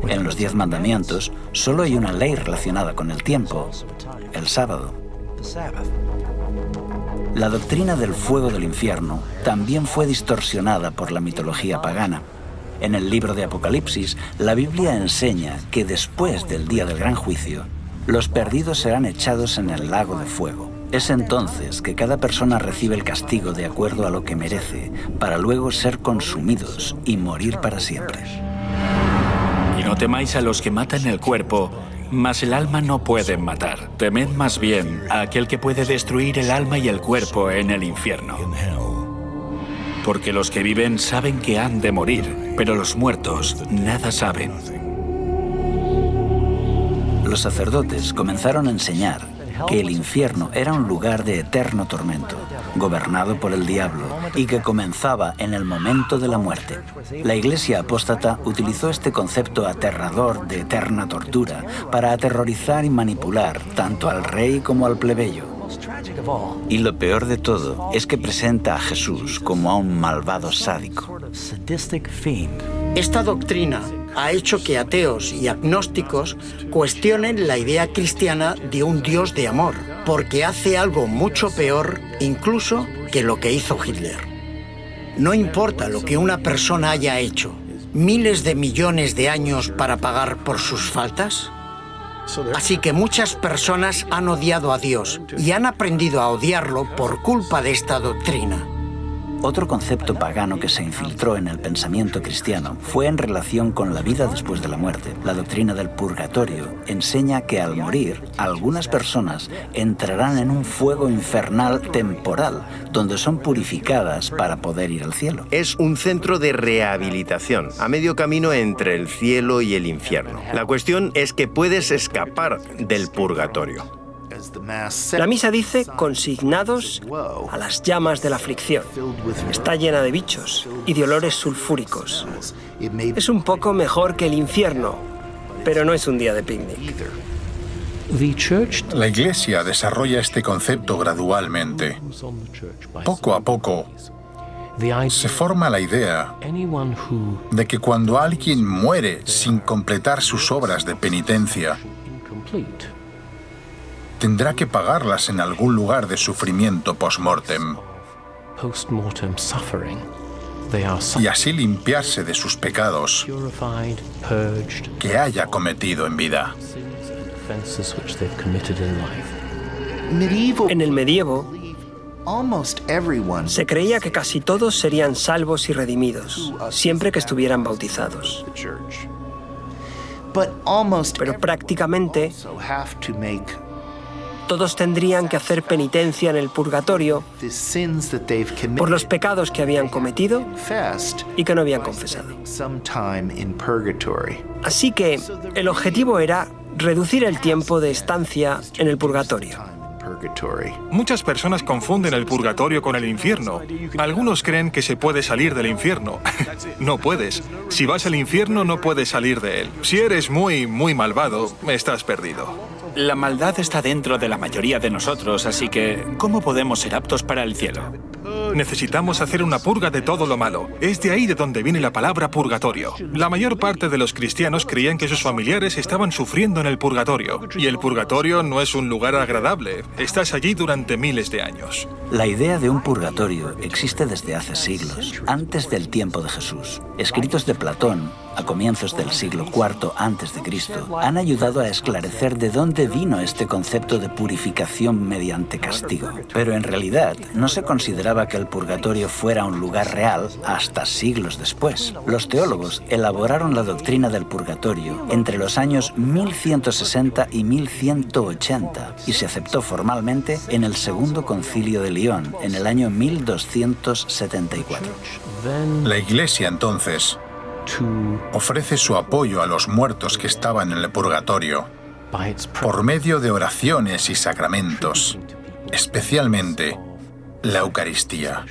En los 10 mandamientos, solo hay una ley relacionada con el tiempo, el sábado. La doctrina del fuego del infierno también fue distorsionada por la mitología pagana. En el libro de Apocalipsis, la Biblia enseña que después del día del gran juicio, los perdidos serán echados en el lago de fuego. Es entonces que cada persona recibe el castigo de acuerdo a lo que merece, para luego ser consumidos y morir para siempre. Y no temáis a los que matan el cuerpo, Mas el alma no pueden matar. Temed más bien a aquel que puede destruir el alma y el cuerpo en el infierno. Porque los que viven saben que han de morir, pero los muertos nada saben. Los sacerdotes comenzaron a enseñar que el infierno era un lugar de eterno tormento, gobernado por el diablo, y que comenzaba en el momento de la muerte. La Iglesia apóstata utilizó este concepto aterrador de eterna tortura para aterrorizar y manipular tanto al rey como al plebeyo. Y lo peor de todo es que presenta a Jesús como a un malvado sádico. Esta doctrina ha hecho que ateos y agnósticos cuestionen la idea cristiana de un Dios de amor, porque hace algo mucho peor incluso que lo que hizo Hitler. No importa lo que una persona haya hecho, miles de millones de años para pagar por sus faltas. Así que muchas personas han odiado a Dios y han aprendido a odiarlo por culpa de esta doctrina. Otro concepto pagano que se infiltró en el pensamiento cristiano fue en relación con la vida después de la muerte. La doctrina del purgatorio enseña que al morir, algunas personas entrarán en un fuego infernal temporal, donde son purificadas para poder ir al cielo. Es un centro de rehabilitación, a medio camino entre el cielo y el infierno. La cuestión es que puedes escapar del purgatorio. La misa dice consignados a las llamas de la aflicción. Está llena de bichos y de olores sulfúricos. Es un poco mejor que el infierno, pero no es un día de picnic. La Iglesia desarrolla este concepto gradualmente. Poco a poco, se forma la idea de que cuando alguien muere sin completar sus obras de penitencia, tendrá que pagarlas en algún lugar de sufrimiento post-mortem y así limpiarse de sus pecados que haya cometido en vida. En el medievo, se creía que casi todos serían salvos y redimidos, siempre que estuvieran bautizados. Pero prácticamente todos tendrían que hacer penitencia en el purgatorio por los pecados que habían cometido y que no habían confesado. Así que el objetivo era reducir el tiempo de estancia en el purgatorio. Muchas personas confunden el purgatorio con el infierno. Algunos creen que se puede salir del infierno. No puedes. Si vas al infierno, no puedes salir de él. Si eres muy malvado, estás perdido. La maldad está dentro de la mayoría de nosotros, así que ¿cómo podemos ser aptos para el cielo? Necesitamos hacer una purga de todo lo malo. Es de ahí de donde viene la palabra purgatorio. La mayor parte de los cristianos creían que sus familiares estaban sufriendo en el purgatorio. Y el purgatorio no es un lugar agradable. Estás allí durante miles de años. La idea de un purgatorio existe desde hace siglos, antes del tiempo de Jesús. Escritos de Platón, a comienzos del siglo IV a.C., han ayudado a esclarecer de dónde vino este concepto de purificación mediante castigo. Pero en realidad no se consideraba que el purgatorio fuera un lugar real hasta siglos después. Los teólogos elaboraron la doctrina del purgatorio entre los años 1160 y 1180 y se aceptó formalmente en el Segundo Concilio de León en el año 1274. La Iglesia entonces ofrece su apoyo a los muertos que estaban en el purgatorio por medio de oraciones y sacramentos, especialmente la Eucaristía.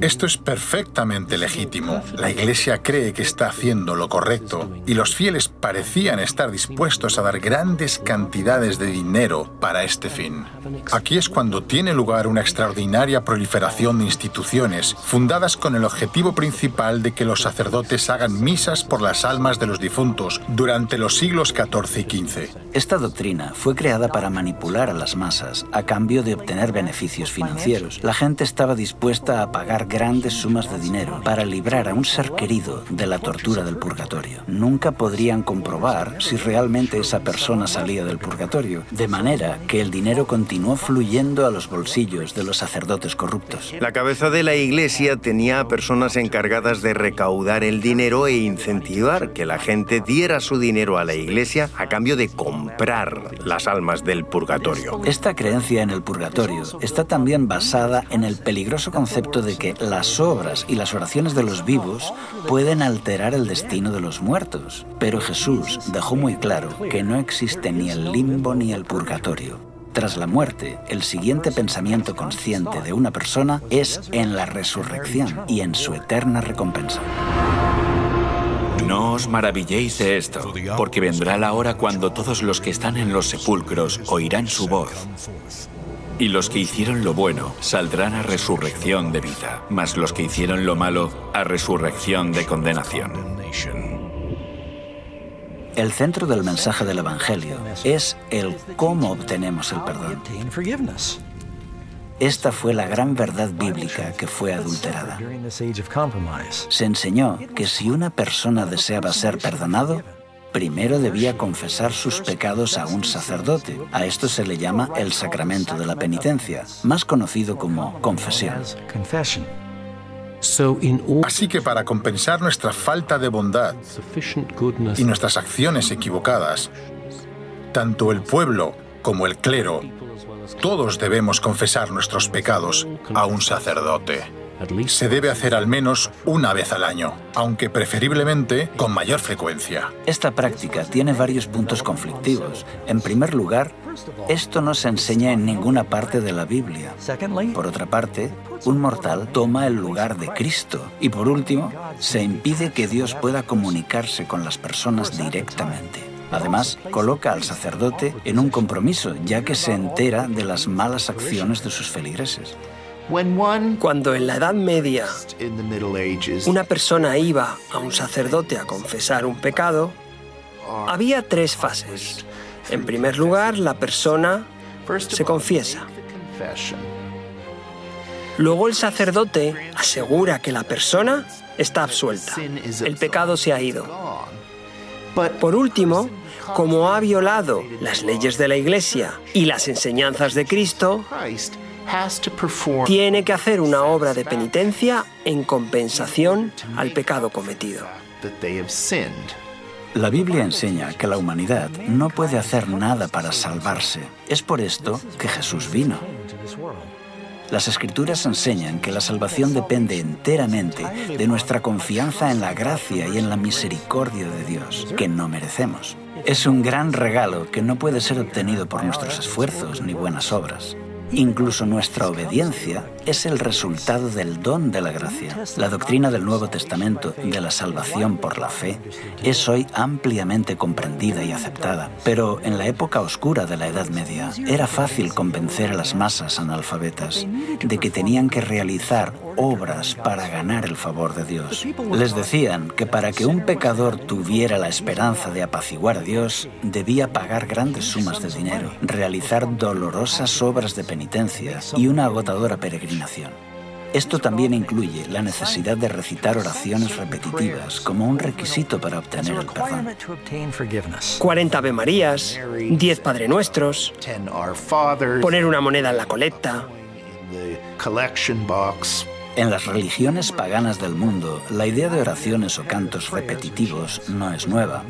Esto es perfectamente legítimo. La Iglesia cree que está haciendo lo correcto y los fieles parecían estar dispuestos a dar grandes cantidades de dinero para este fin. Aquí es cuando tiene lugar una extraordinaria proliferación de instituciones fundadas con el objetivo principal de que los sacerdotes hagan misas por las almas de los difuntos durante los siglos XIV y XV. Esta doctrina fue creada para manipular a las masas a cambio de obtener beneficios financieros. La gente gente estaba dispuesta a pagar grandes sumas de dinero para librar a un ser querido de la tortura del purgatorio. Nunca podrían comprobar si realmente esa persona salía del purgatorio, de manera que el dinero continuó fluyendo a los bolsillos de los sacerdotes corruptos. La cabeza de la Iglesia tenía a personas encargadas de recaudar el dinero e incentivar que la gente diera su dinero a la Iglesia a cambio de comprar las almas del purgatorio. Esta creencia en el purgatorio está también basada en el peligroso concepto de que las obras y las oraciones de los vivos pueden alterar el destino de los muertos. Pero Jesús dejó muy claro que no existe ni el limbo ni el purgatorio. Tras la muerte, el siguiente pensamiento consciente de una persona es en la resurrección y en su eterna recompensa. No os maravilléis de esto, porque vendrá la hora cuando todos los que están en los sepulcros oirán su voz. Y los que hicieron lo bueno saldrán a resurrección de vida, mas los que hicieron lo malo a resurrección de condenación. El centro del mensaje del Evangelio es el cómo obtenemos el perdón. Esta fue la gran verdad bíblica que fue adulterada. Se enseñó que si una persona deseaba ser perdonado, primero debía confesar sus pecados a un sacerdote. A esto se le llama el sacramento de la penitencia, más conocido como confesión. Así que para compensar nuestra falta de bondad y nuestras acciones equivocadas, tanto el pueblo como el clero, todos debemos confesar nuestros pecados a un sacerdote. Se debe hacer al menos una vez al año, aunque preferiblemente con mayor frecuencia. Esta práctica tiene varios puntos conflictivos. En primer lugar, esto no se enseña en ninguna parte de la Biblia. Por otra parte, un mortal toma el lugar de Cristo. Y por último, se impide que Dios pueda comunicarse con las personas directamente. Además, coloca al sacerdote en un compromiso, ya que se entera de las malas acciones de sus feligreses. Cuando en la Edad Media una persona iba a un sacerdote a confesar un pecado, había 3 fases. En primer lugar, la persona se confiesa. Luego el sacerdote asegura que la persona está absuelta. El pecado se ha ido. Por último, como ha violado las leyes de la Iglesia y las enseñanzas de Cristo, tiene que hacer una obra de penitencia en compensación al pecado cometido. La Biblia enseña que la humanidad no puede hacer nada para salvarse. Es por esto que Jesús vino. Las Escrituras enseñan que la salvación depende enteramente de nuestra confianza en la gracia y en la misericordia de Dios, que no merecemos. Es un gran regalo que no puede ser obtenido por nuestros esfuerzos ni buenas obras. Incluso nuestra obediencia es el resultado del don de la gracia. La doctrina del Nuevo Testamento de la salvación por la fe es hoy ampliamente comprendida y aceptada. Pero en la época oscura de la Edad Media era fácil convencer a las masas analfabetas de que tenían que realizar obras para ganar el favor de Dios. Les decían que para que un pecador tuviera la esperanza de apaciguar a Dios, debía pagar grandes sumas de dinero, realizar dolorosas obras de penitencia y una agotadora peregrinación. Esto también incluye la necesidad de recitar oraciones repetitivas como un requisito para obtener el perdón. 40 Ave Marías, 10 Padre Nuestros, poner una moneda en la colecta. En las religiones paganas del mundo, la idea de oraciones o cantos repetitivos no es nueva.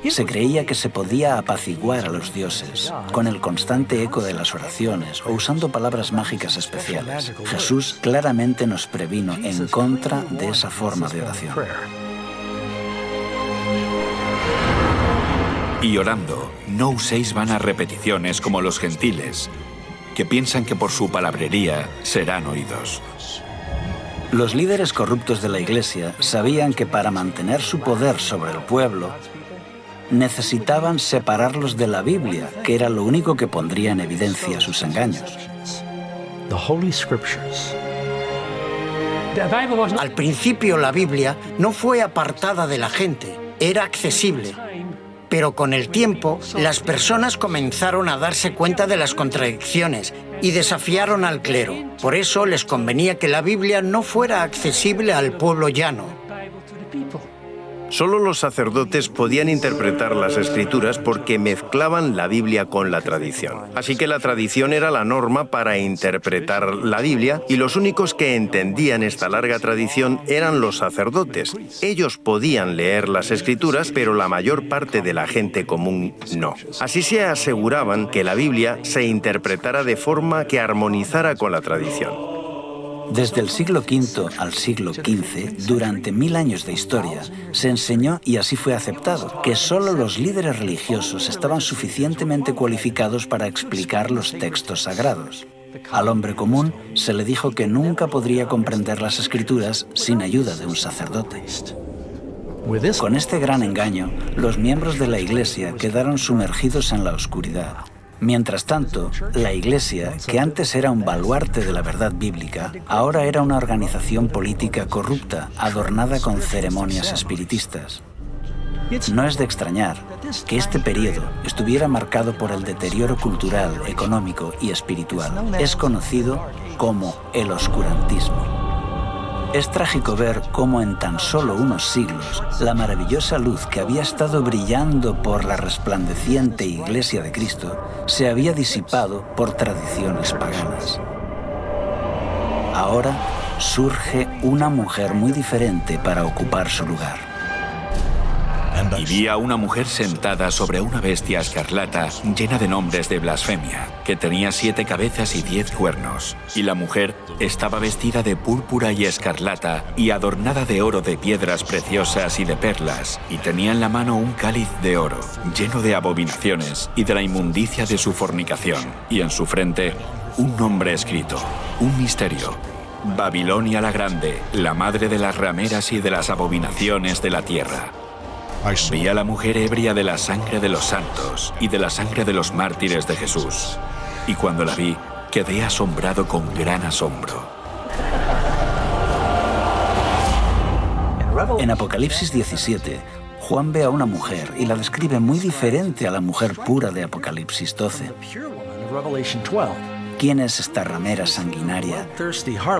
Se creía que se podía apaciguar a los dioses con el constante eco de las oraciones o usando palabras mágicas especiales. Jesús claramente nos previno en contra de esa forma de oración. Y orando, no uséis vanas repeticiones como los gentiles, que piensan que por su palabrería serán oídos. Los líderes corruptos de la Iglesia sabían que para mantener su poder sobre el pueblo, necesitaban separarlos de la Biblia, que era lo único que pondría en evidencia sus engaños. Al principio la Biblia no fue apartada de la gente, era accesible. Pero con el tiempo, las personas comenzaron a darse cuenta de las contradicciones y desafiaron al clero. Por eso les convenía que la Biblia no fuera accesible al pueblo llano. Solo los sacerdotes podían interpretar las Escrituras porque mezclaban la Biblia con la tradición. Así que la tradición era la norma para interpretar la Biblia y los únicos que entendían esta larga tradición eran los sacerdotes. Ellos podían leer las Escrituras, pero la mayor parte de la gente común no. Así se aseguraban que la Biblia se interpretara de forma que armonizara con la tradición. Desde el siglo V al siglo XV, durante 1000 años de historia, se enseñó, y así fue aceptado, que solo los líderes religiosos estaban suficientemente cualificados para explicar los textos sagrados. Al hombre común se le dijo que nunca podría comprender las Escrituras sin ayuda de un sacerdote. Con este gran engaño, los miembros de la Iglesia quedaron sumergidos en la oscuridad. Mientras tanto, la Iglesia, que antes era un baluarte de la verdad bíblica, ahora era una organización política corrupta, adornada con ceremonias espiritistas. No es de extrañar que este periodo estuviera marcado por el deterioro cultural, económico y espiritual. Es conocido como el oscurantismo. Es trágico ver cómo en tan solo unos siglos la maravillosa luz que había estado brillando por la resplandeciente Iglesia de Cristo se había disipado por tradiciones paganas. Ahora surge una mujer muy diferente para ocupar su lugar. Y vi a una mujer sentada sobre una bestia escarlata llena de nombres de blasfemia, que tenía 7 cabezas y 10 cuernos. Y la mujer estaba vestida de púrpura y escarlata y adornada de oro, de piedras preciosas y de perlas, y tenía en la mano un cáliz de oro, lleno de abominaciones y de la inmundicia de su fornicación, y en su frente un nombre escrito, un misterio: Babilonia la Grande, la madre de las rameras y de las abominaciones de la tierra. Vi a la mujer ebria de la sangre de los santos y de la sangre de los mártires de Jesús. Y cuando la vi, quedé asombrado con gran asombro. En Apocalipsis 17, Juan ve a una mujer y la describe muy diferente a la mujer pura de Apocalipsis 12. ¿Quién es esta ramera sanguinaria?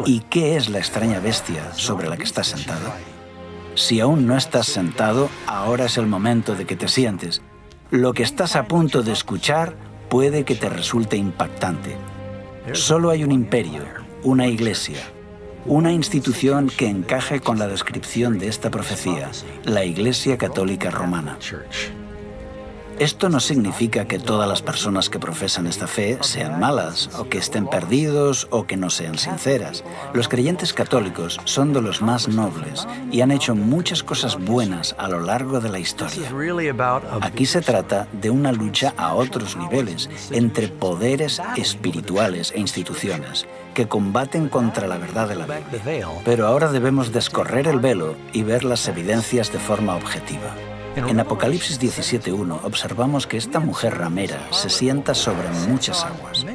¿Y qué es la extraña bestia sobre la que está sentada? Si aún no estás sentado, ahora es el momento de que te sientes. Lo que estás a punto de escuchar puede que te resulte impactante. Solo hay un imperio, una iglesia, una institución que encaje con la descripción de esta profecía, la Iglesia Católica Romana. Esto no significa que todas las personas que profesan esta fe sean malas, o que estén perdidos, o que no sean sinceras. Los creyentes católicos son de los más nobles y han hecho muchas cosas buenas a lo largo de la historia. Aquí se trata de una lucha a otros niveles, entre poderes espirituales e instituciones, que combaten contra la verdad de la Biblia. Pero ahora debemos descorrer el velo y ver las evidencias de forma objetiva. En Apocalipsis 17:1 observamos que esta mujer ramera se sienta sobre muchas aguas.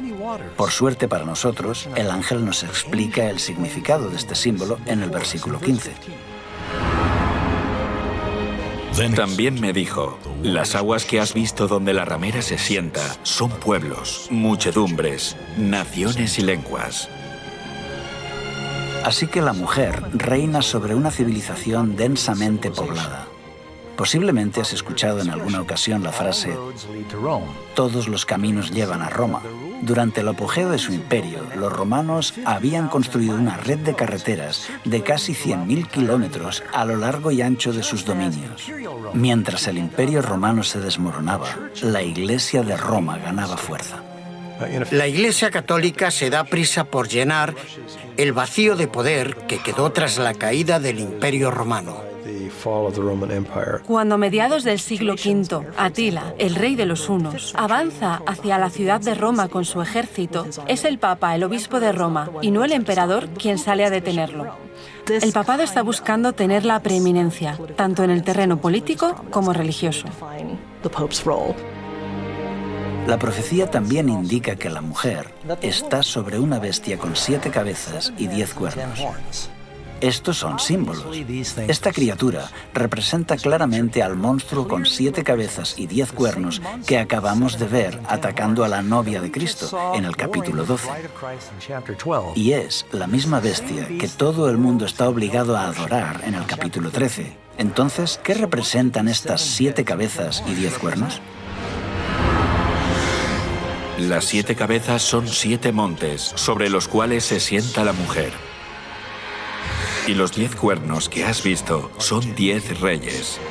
Por suerte para nosotros, el ángel nos explica el significado de este símbolo en el versículo 15. También me dijo: las aguas que has visto donde la ramera se sienta son pueblos, muchedumbres, naciones y lenguas. Así que la mujer reina sobre una civilización densamente poblada. Posiblemente has escuchado en alguna ocasión la frase «todos los caminos llevan a Roma». Durante el apogeo de su imperio, los romanos habían construido una red de carreteras de casi 100.000 kilómetros a lo largo y ancho de sus dominios. Mientras el imperio romano se desmoronaba, la Iglesia de Roma ganaba fuerza. La Iglesia Católica se da prisa por llenar el vacío de poder que quedó tras la caída del Imperio Romano. Cuando a mediados del siglo V, Atila, el rey de los hunos, avanza hacia la ciudad de Roma con su ejército, es el Papa, el obispo de Roma, y no el emperador, quien sale a detenerlo. El papado está buscando tener la preeminencia, tanto en el terreno político como religioso. La profecía también indica que la mujer está sobre una bestia con 7 cabezas y 10 cuernos. Estos son símbolos. Esta criatura representa claramente al monstruo con 7 cabezas y 10 cuernos que acabamos de ver atacando a la novia de Cristo en el capítulo 12. Y es la misma bestia que todo el mundo está obligado a adorar en el capítulo 13. Entonces, ¿qué representan estas 7 cabezas y 10 cuernos? Las 7 cabezas son 7 montes sobre los cuales se sienta la mujer. Y los 10 cuernos que has visto son 10 reyes.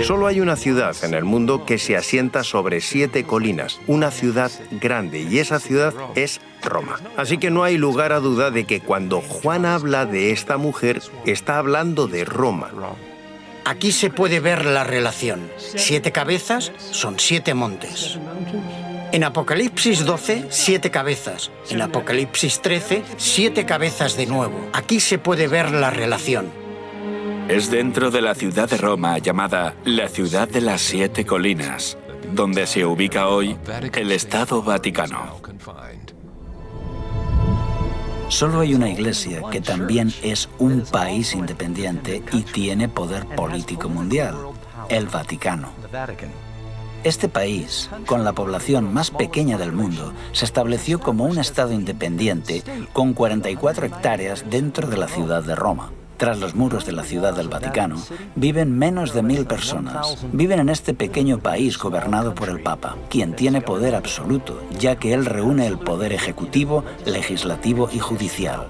Solo hay una ciudad en el mundo que se asienta sobre 7 colinas, una ciudad grande, y esa ciudad es Roma. Así que no hay lugar a duda de que cuando Juan habla de esta mujer, está hablando de Roma. Aquí se puede ver la relación. 7 cabezas son 7 montes. En Apocalipsis 12, 7 cabezas. En Apocalipsis 13, 7 cabezas de nuevo. Aquí se puede ver la relación. Es dentro de la ciudad de Roma llamada la ciudad de las 7 colinas, donde se ubica hoy el Estado Vaticano. Solo hay una iglesia que también es un país independiente y tiene poder político mundial, el Vaticano. Este país, con la población más pequeña del mundo, se estableció como un estado independiente con 44 hectáreas dentro de la ciudad de Roma. Tras los muros de la ciudad del Vaticano, viven menos de 1000 personas. Viven en este pequeño país gobernado por el Papa, quien tiene poder absoluto, ya que él reúne el poder ejecutivo, legislativo y judicial.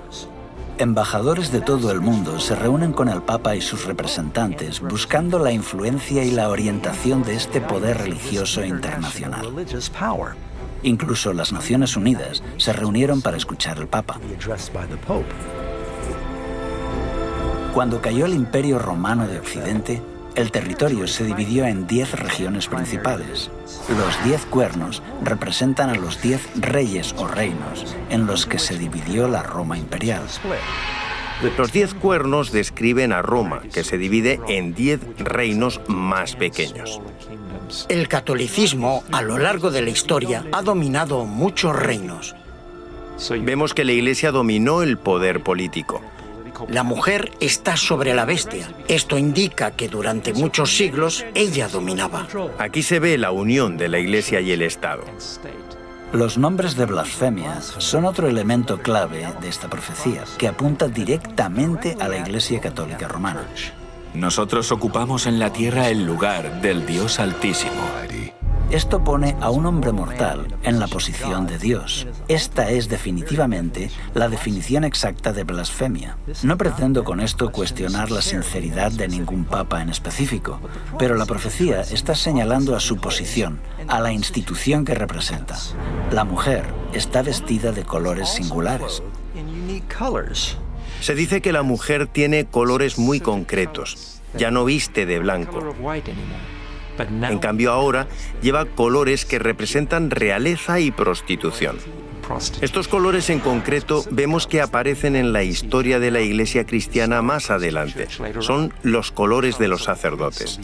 Embajadores de todo el mundo se reúnen con el Papa y sus representantes buscando la influencia y la orientación de este poder religioso internacional. Incluso las Naciones Unidas se reunieron para escuchar al Papa. Cuando cayó el Imperio Romano de Occidente, el territorio se dividió en 10 regiones principales. Los 10 cuernos representan a los 10 reyes o reinos en los que se dividió la Roma imperial. Los 10 cuernos describen a Roma, que se divide en 10 reinos más pequeños. El catolicismo, a lo largo de la historia, ha dominado muchos reinos. Vemos que la Iglesia dominó el poder político. La mujer está sobre la bestia. Esto indica que durante muchos siglos ella dominaba. Aquí se ve la unión de la Iglesia y el Estado. Los nombres de blasfemia son otro elemento clave de esta profecía, que apunta directamente a la Iglesia Católica Romana. Nosotros ocupamos en la tierra el lugar del Dios Altísimo. Esto pone a un hombre mortal en la posición de Dios. Esta es definitivamente la definición exacta de blasfemia. No pretendo con esto cuestionar la sinceridad de ningún papa en específico, pero la profecía está señalando a su posición, a la institución que representa. La mujer está vestida de colores singulares. Se dice que la mujer tiene colores muy concretos. Ya no viste de blanco. En cambio ahora lleva colores que representan realeza y prostitución. Estos colores en concreto vemos que aparecen en la historia de la Iglesia cristiana más adelante. Son los colores de los sacerdotes.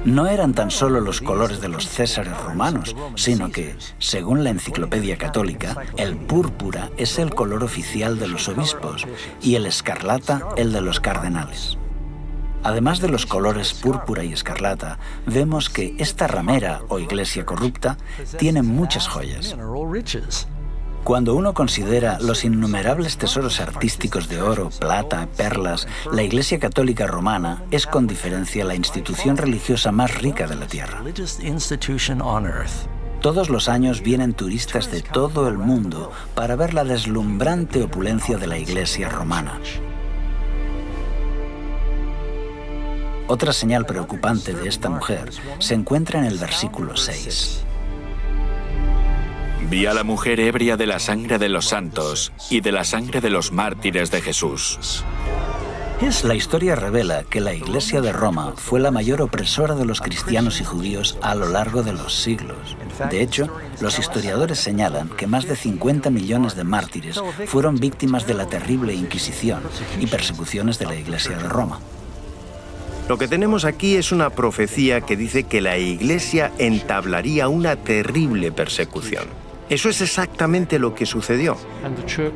No eran tan solo los colores de los césares romanos, sino que, según la Enciclopedia Católica, el púrpura es el color oficial de los obispos y el escarlata el de los cardenales. Además de los colores púrpura y escarlata, vemos que esta ramera o iglesia corrupta tiene muchas joyas. Cuando uno considera los innumerables tesoros artísticos de oro, plata, perlas, la Iglesia Católica Romana es con diferencia la institución religiosa más rica de la tierra. Todos los años vienen turistas de todo el mundo para ver la deslumbrante opulencia de la Iglesia romana. Otra señal preocupante de esta mujer se encuentra en el versículo 6. Vi a la mujer ebria de la sangre de los santos y de la sangre de los mártires de Jesús. La historia revela que la Iglesia de Roma fue la mayor opresora de los cristianos y judíos a lo largo de los siglos. De hecho, los historiadores señalan que más de 50 millones de mártires fueron víctimas de la terrible Inquisición y persecuciones de la Iglesia de Roma. Lo que tenemos aquí es una profecía que dice que la Iglesia entablaría una terrible persecución. Eso es exactamente lo que sucedió.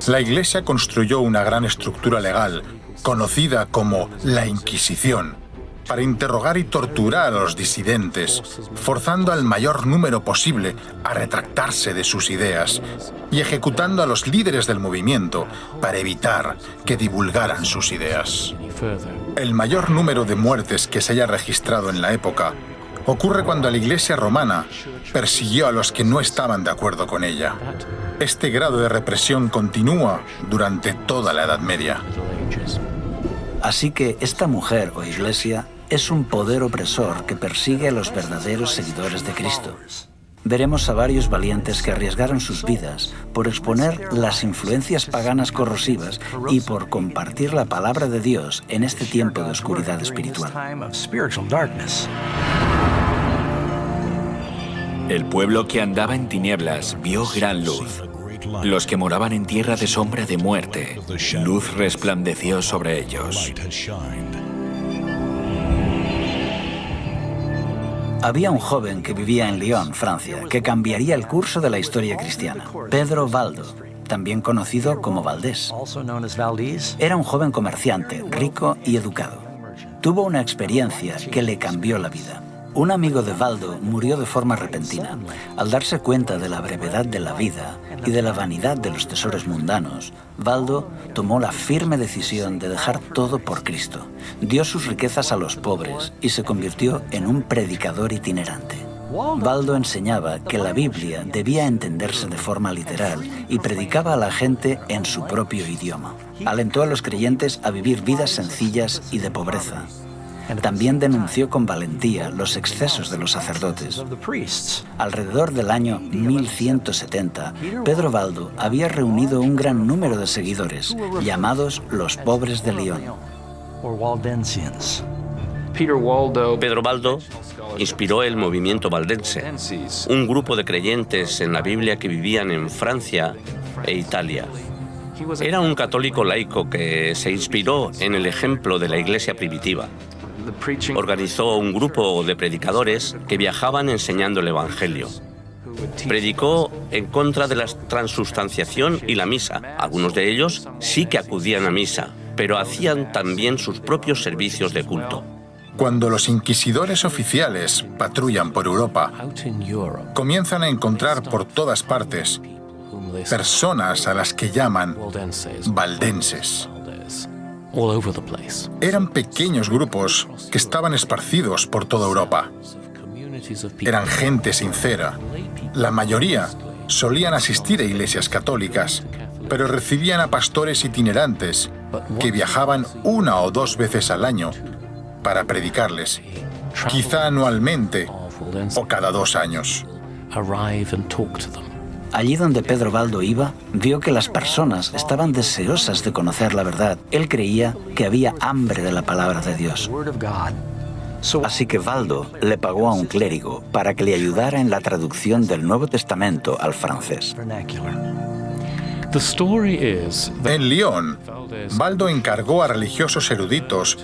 La Iglesia construyó una gran estructura legal, conocida como la Inquisición, para interrogar y torturar a los disidentes, forzando al mayor número posible a retractarse de sus ideas y ejecutando a los líderes del movimiento para evitar que divulgaran sus ideas. El mayor número de muertes que se haya registrado en la época ocurre cuando la Iglesia romana persiguió a los que no estaban de acuerdo con ella. Este grado de represión continúa durante toda la Edad Media. Así que esta mujer o iglesia es un poder opresor que persigue a los verdaderos seguidores de Cristo. Veremos a varios valientes que arriesgaron sus vidas por exponer las influencias paganas corrosivas y por compartir la palabra de Dios en este tiempo de oscuridad espiritual. El pueblo que andaba en tinieblas vio gran luz. Los que moraban en tierra de sombra de muerte, luz resplandeció sobre ellos. Había un joven que vivía en Lyon, Francia, que cambiaría el curso de la historia cristiana. Pedro Baldo, también conocido como Valdés. Era un joven comerciante, rico y educado. Tuvo una experiencia que le cambió la vida. Un amigo de Baldo murió de forma repentina. Al darse cuenta de la brevedad de la vida y de la vanidad de los tesoros mundanos, Baldo tomó la firme decisión de dejar todo por Cristo. Dio sus riquezas a los pobres y se convirtió en un predicador itinerante. Baldo enseñaba que la Biblia debía entenderse de forma literal y predicaba a la gente en su propio idioma. Alentó a los creyentes a vivir vidas sencillas y de pobreza. También denunció con valentía los excesos de los sacerdotes. Alrededor del año 1170, Pedro Baldo había reunido un gran número de seguidores, llamados los pobres de Lyon. Pedro Baldo inspiró el movimiento valdense, un grupo de creyentes en la Biblia que vivían en Francia e Italia. Era un católico laico que se inspiró en el ejemplo de la iglesia primitiva. Organizó un grupo de predicadores que viajaban enseñando el Evangelio. Predicó en contra de la transustanciación y la misa. Algunos de ellos sí que acudían a misa, pero hacían también sus propios servicios de culto. Cuando los inquisidores oficiales patrullan por Europa, comienzan a encontrar por todas partes personas a las que llaman valdenses. Eran pequeños grupos que estaban esparcidos por toda Europa. Eran gente sincera. La mayoría solían asistir a iglesias católicas, pero recibían a pastores itinerantes que viajaban 1 o 2 veces al año para predicarles, quizá anualmente o cada 2 años. Allí donde Pedro Baldo iba, vio que las personas estaban deseosas de conocer la verdad. Él creía que había hambre de la palabra de Dios. Así que Baldo le pagó a un clérigo para que le ayudara en la traducción del Nuevo Testamento al francés. En Lyon, Baldo encargó a religiosos eruditos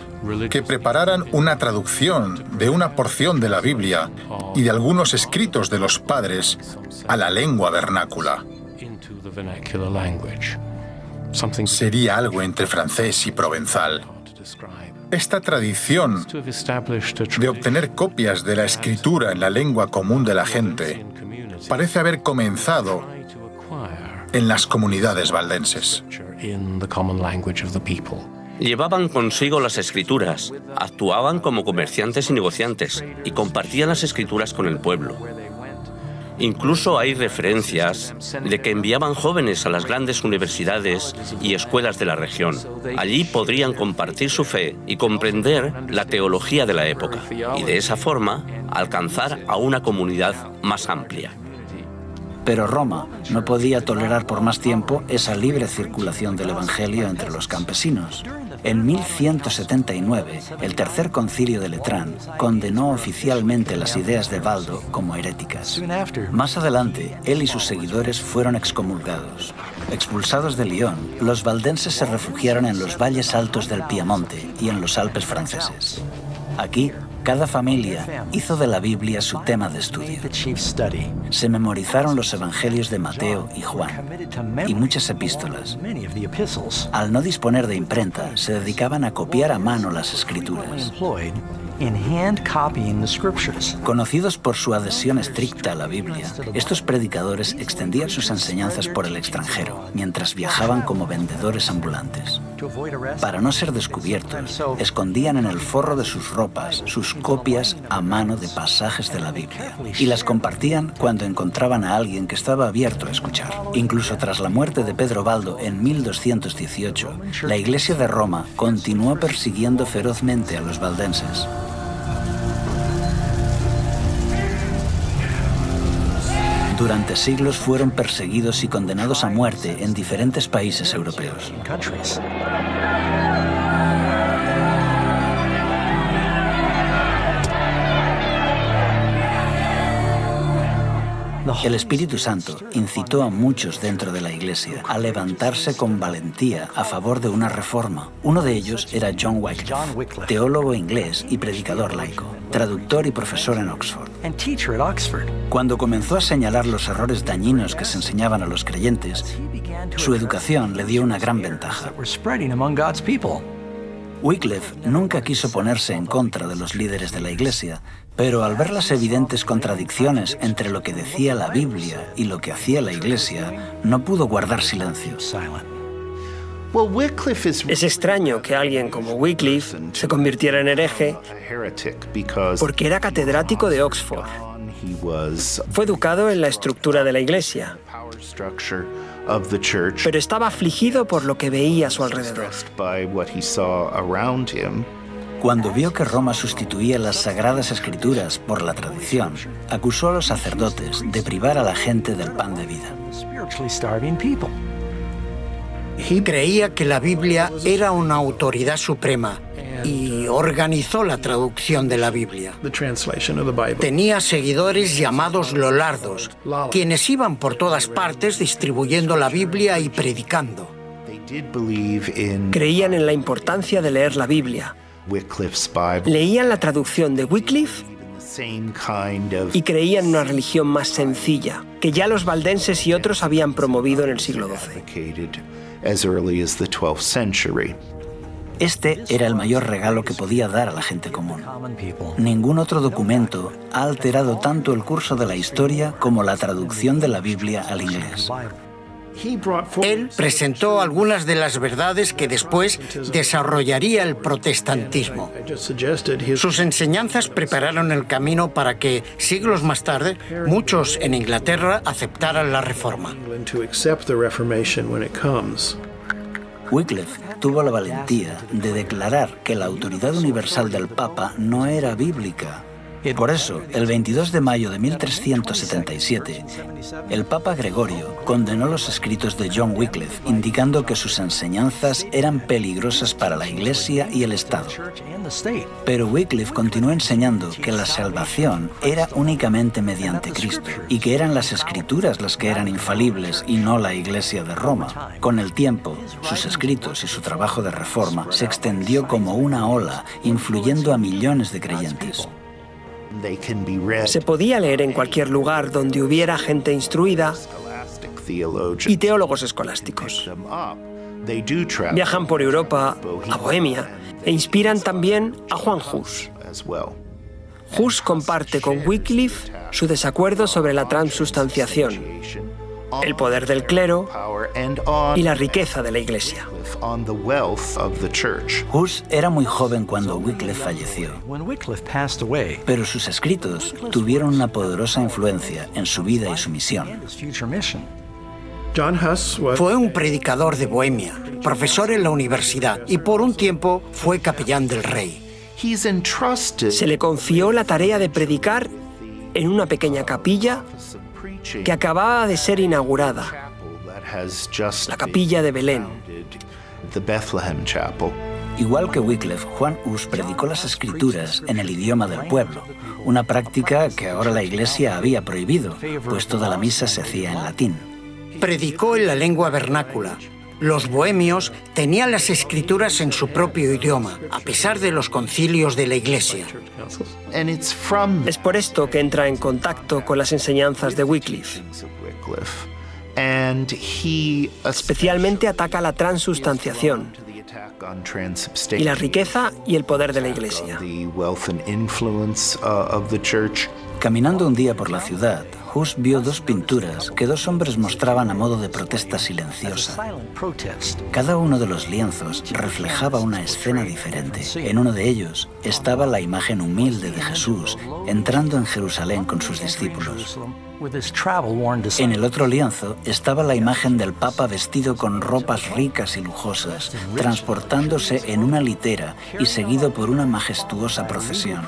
que prepararan una traducción de una porción de la Biblia y de algunos escritos de los padres a la lengua vernácula. Sería algo entre francés y provenzal. Esta tradición de obtener copias de la escritura en la lengua común de la gente parece haber comenzado en las comunidades valdenses. Llevaban consigo las escrituras, actuaban como comerciantes y negociantes y compartían las escrituras con el pueblo. Incluso hay referencias de que enviaban jóvenes a las grandes universidades y escuelas de la región. Allí podrían compartir su fe y comprender la teología de la época y de esa forma alcanzar a una comunidad más amplia. Pero Roma no podía tolerar por más tiempo esa libre circulación del Evangelio entre los campesinos. En 1179, el Tercer Concilio de Letrán condenó oficialmente las ideas de Baldo como heréticas. Más adelante, él y sus seguidores fueron excomulgados. Expulsados de Lyon, los valdenses se refugiaron en los valles altos del Piamonte y en los Alpes franceses. Aquí Cada familia hizo de la Biblia su tema de estudio. Se memorizaron los evangelios de Mateo y Juan y muchas epístolas. Al no disponer de imprenta, se dedicaban a copiar a mano las escrituras. Conocidos por su adhesión estricta a la Biblia, estos predicadores extendían sus enseñanzas por el extranjero, mientras viajaban como vendedores ambulantes. Para no ser descubiertos, escondían en el forro de sus ropas sus copias a mano de pasajes de la Biblia y las compartían cuando encontraban a alguien que estaba abierto a escuchar. Incluso tras la muerte de Pedro Baldo en 1218, la Iglesia de Roma continuó persiguiendo ferozmente a los valdenses. Durante siglos fueron perseguidos y condenados a muerte en diferentes países europeos. El Espíritu Santo incitó a muchos dentro de la Iglesia a levantarse con valentía a favor de una reforma. Uno de ellos era John Wycliffe, teólogo inglés y predicador laico, traductor y profesor en Oxford. Cuando comenzó a señalar los errores dañinos que se enseñaban a los creyentes, su educación le dio una gran ventaja. Wycliffe nunca quiso ponerse en contra de los líderes de la Iglesia, pero al ver las evidentes contradicciones entre lo que decía la Biblia y lo que hacía la Iglesia, no pudo guardar silencio. Es extraño que alguien como Wycliffe se convirtiera en hereje porque era catedrático de Oxford. Fue educado en la estructura de la Iglesia, pero estaba afligido por lo que veía a su alrededor. Cuando vio que Roma sustituía las Sagradas Escrituras por la tradición, acusó a los sacerdotes de privar a la gente del pan de vida. Creía que la Biblia era una autoridad suprema y organizó la traducción de la Biblia. Tenía seguidores llamados lollardos, quienes iban por todas partes distribuyendo la Biblia y predicando. Creían en la importancia de leer la Biblia. Leían la traducción de Wycliffe y creían en una religión más sencilla, que ya los valdenses y otros habían promovido en el siglo XII. Este era el mayor regalo que podía dar a la gente común. Ningún otro documento ha alterado tanto el curso de la historia como la traducción de la Biblia al inglés. Él presentó algunas de las verdades que después desarrollaría el protestantismo. Sus enseñanzas prepararon el camino para que, siglos más tarde, muchos en Inglaterra aceptaran la Reforma. Wycliffe tuvo la valentía de declarar que la autoridad universal del Papa no era bíblica. Por eso, el 22 de mayo de 1377, el Papa Gregorio condenó los escritos de John Wycliffe, indicando que sus enseñanzas eran peligrosas para la Iglesia y el Estado. Pero Wycliffe continuó enseñando que la salvación era únicamente mediante Cristo y que eran las Escrituras las que eran infalibles y no la Iglesia de Roma. Con el tiempo, sus escritos y su trabajo de reforma se extendió como una ola, influyendo a millones de creyentes. Se podía leer en cualquier lugar donde hubiera gente instruida y teólogos escolásticos. Viajan por Europa, a Bohemia, e inspiran también a Juan Hus. Hus comparte con Wycliffe su desacuerdo sobre la transubstanciación, el poder del clero y la riqueza de la Iglesia. Hus era muy joven cuando Wycliffe falleció, pero sus escritos tuvieron una poderosa influencia en su vida y su misión. Fue un predicador de Bohemia, profesor en la universidad y por un tiempo fue capellán del rey. Se le confió la tarea de predicar en una pequeña capilla que acababa de ser inaugurada, la capilla de Belén. Igual que Wycliffe, Juan Hus predicó las Escrituras en el idioma del pueblo, una práctica que ahora la Iglesia había prohibido, pues toda la misa se hacía en latín. Predicó en la lengua vernácula, Los bohemios tenían las escrituras en su propio idioma, a pesar de los concilios de la Iglesia. Es por esto que entra en contacto con las enseñanzas de Wycliffe. Especialmente ataca la transustanciación y la riqueza y el poder de la Iglesia. Caminando un día por la ciudad, Hus vio dos pinturas que dos hombres mostraban a modo de protesta silenciosa. Cada uno de los lienzos reflejaba una escena diferente. En uno de ellos estaba la imagen humilde de Jesús entrando en Jerusalén con sus discípulos. En el otro lienzo estaba la imagen del Papa vestido con ropas ricas y lujosas, transportándose en una litera y seguido por una majestuosa procesión.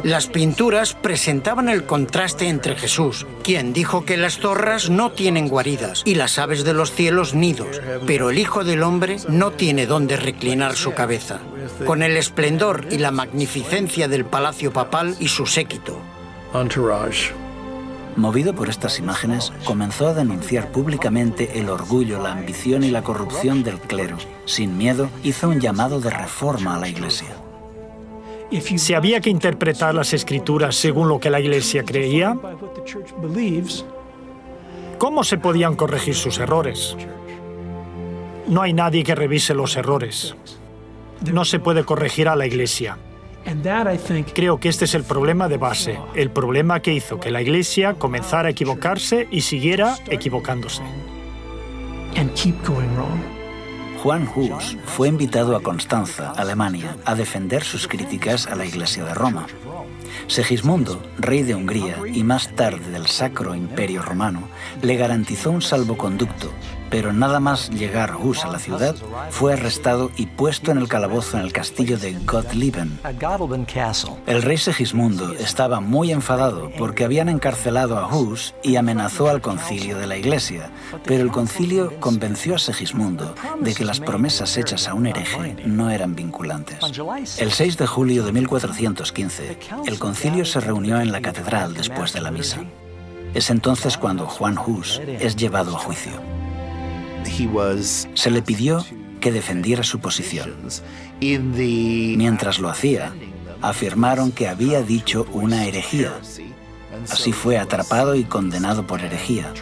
Las pinturas presentaban el contraste entre Jesús, quien dijo que las zorras no tienen guaridas y las aves de los cielos nidos, pero el Hijo del Hombre no tiene dónde reclinar su cabeza, con el esplendor y la magnificencia del palacio papal y su séquito. Movido por estas imágenes, comenzó a denunciar públicamente el orgullo, la ambición y la corrupción del clero. Sin miedo, hizo un llamado de reforma a la Iglesia. Si había que interpretar las Escrituras según lo que la Iglesia creía, ¿cómo se podían corregir sus errores? No hay nadie que revise los errores. No se puede corregir a la Iglesia. Creo que este es el problema de base, el problema que hizo que la Iglesia comenzara a equivocarse y siguiera equivocándose. Juan Hus fue invitado a Constanza, Alemania, a defender sus críticas a la Iglesia de Roma. Segismundo, rey de Hungría y más tarde del Sacro Imperio Romano, le garantizó un salvoconducto, pero nada más llegar Hus a la ciudad, fue arrestado y puesto en el calabozo en el castillo de Gottlieben. El rey Segismundo estaba muy enfadado porque habían encarcelado a Hus y amenazó al concilio de la Iglesia, pero el concilio convenció a Segismundo de que las promesas hechas a un hereje no eran vinculantes. El 6 de julio de 1415, el concilio se reunió en la catedral después de la misa. Es entonces cuando Juan Hus es llevado a juicio. Se le pidió que defendiera su posición. Mientras lo hacía, afirmaron que había dicho una herejía. Así fue atrapado y condenado por herejía.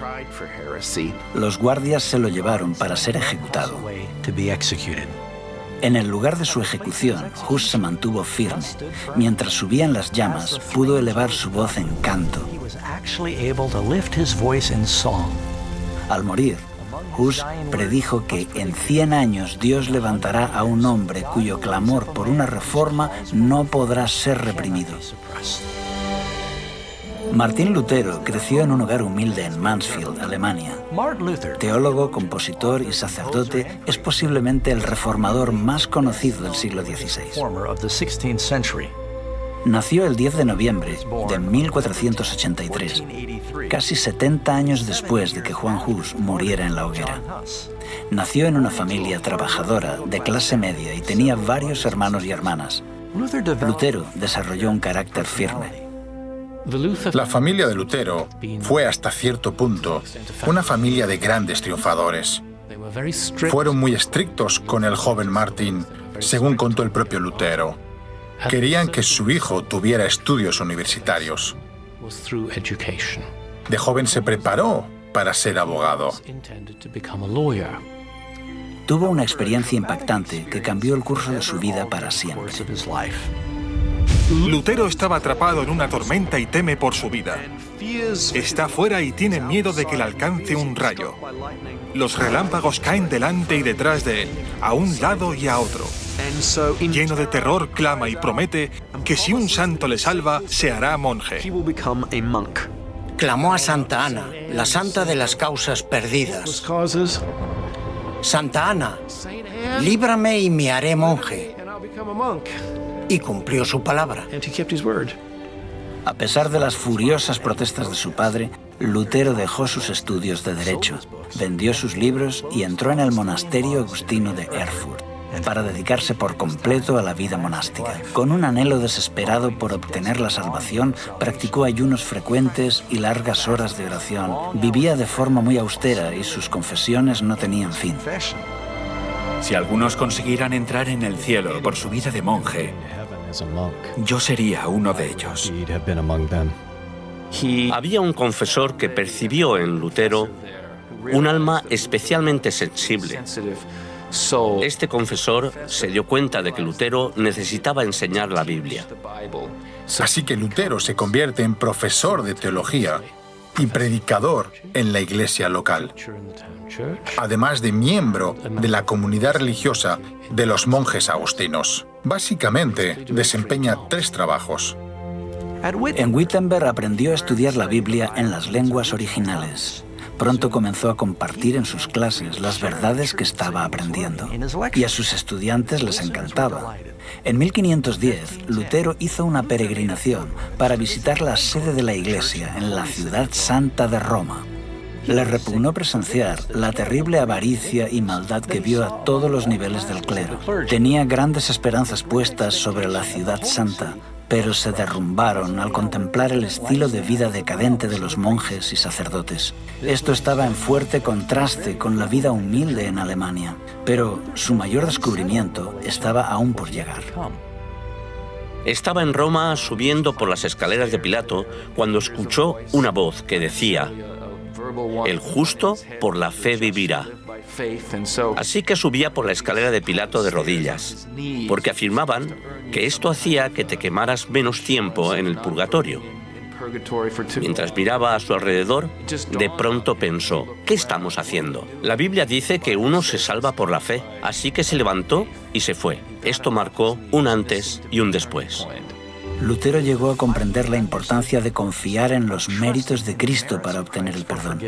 Los guardias se lo llevaron para ser ejecutado. En el lugar de su ejecución, Hus se mantuvo firme. Mientras subían las llamas, pudo elevar su voz en canto. Al morir, Hus predijo que en 100 años Dios levantará a un hombre cuyo clamor por una reforma no podrá ser reprimido. Martín Lutero creció en un hogar humilde en Mansfield, Alemania. Teólogo, compositor y sacerdote, es posiblemente el reformador más conocido del siglo XVI. Nació el 10 de noviembre de 1483, casi 70 años después de que Juan Hus muriera en la hoguera. Nació en una familia trabajadora de clase media y tenía varios hermanos y hermanas. Lutero desarrolló un carácter firme. La familia de Lutero fue hasta cierto punto una familia de grandes triunfadores. Fueron muy estrictos con el joven Martín, según contó el propio Lutero. Querían que su hijo tuviera estudios universitarios. De joven se preparó para ser abogado. Tuvo una experiencia impactante que cambió el curso de su vida para siempre. Lutero estaba atrapado en una tormenta y teme por su vida. Está fuera y tiene miedo de que le alcance un rayo. Los relámpagos caen delante y detrás de él, a un lado y a otro. Lleno de terror, clama y promete que si un santo le salva, se hará monje. Clamó a Santa Ana, la santa de las causas perdidas. Santa Ana, líbrame y me haré monje. Y cumplió su palabra. A pesar de las furiosas protestas de su padre, Lutero dejó sus estudios de Derecho, vendió sus libros y entró en el monasterio agustino de Erfurt. para dedicarse por completo a la vida monástica. Con un anhelo desesperado por obtener la salvación, practicó ayunos frecuentes y largas horas de oración. Vivía de forma muy austera y sus confesiones no tenían fin. Si algunos consiguieran entrar en el cielo por su vida de monje, yo sería uno de ellos. Había un confesor que percibió en Lutero un alma especialmente sensible. Este confesor se dio cuenta de que Lutero necesitaba enseñar la Biblia. Así que Lutero se convierte en profesor de teología y predicador en la iglesia local, además de miembro de la comunidad religiosa de los monjes agustinos. Básicamente, desempeña 3 trabajos. En Wittenberg aprendió a estudiar la Biblia en las lenguas originales. Pronto comenzó a compartir en sus clases las verdades que estaba aprendiendo, y a sus estudiantes les encantaba. En 1510, Lutero hizo una peregrinación para visitar la sede de la Iglesia en la ciudad santa de Roma. Le repugnó presenciar la terrible avaricia y maldad que vio a todos los niveles del clero. Tenía grandes esperanzas puestas sobre la ciudad santa, pero se derrumbaron al contemplar el estilo de vida decadente de los monjes y sacerdotes. Esto estaba en fuerte contraste con la vida humilde en Alemania, pero su mayor descubrimiento estaba aún por llegar. Estaba en Roma subiendo por las escaleras de Pilato cuando escuchó una voz que decía: «El justo por la fe vivirá». Así que subía por la escalera de Pilato de rodillas, porque afirmaban que esto hacía que te quemaras menos tiempo en el purgatorio. Mientras miraba a su alrededor, de pronto pensó: ¿qué estamos haciendo? La Biblia dice que uno se salva por la fe, así que se levantó y se fue. Esto marcó un antes y un después. Lutero llegó a comprender la importancia de confiar en los méritos de Cristo para obtener el perdón.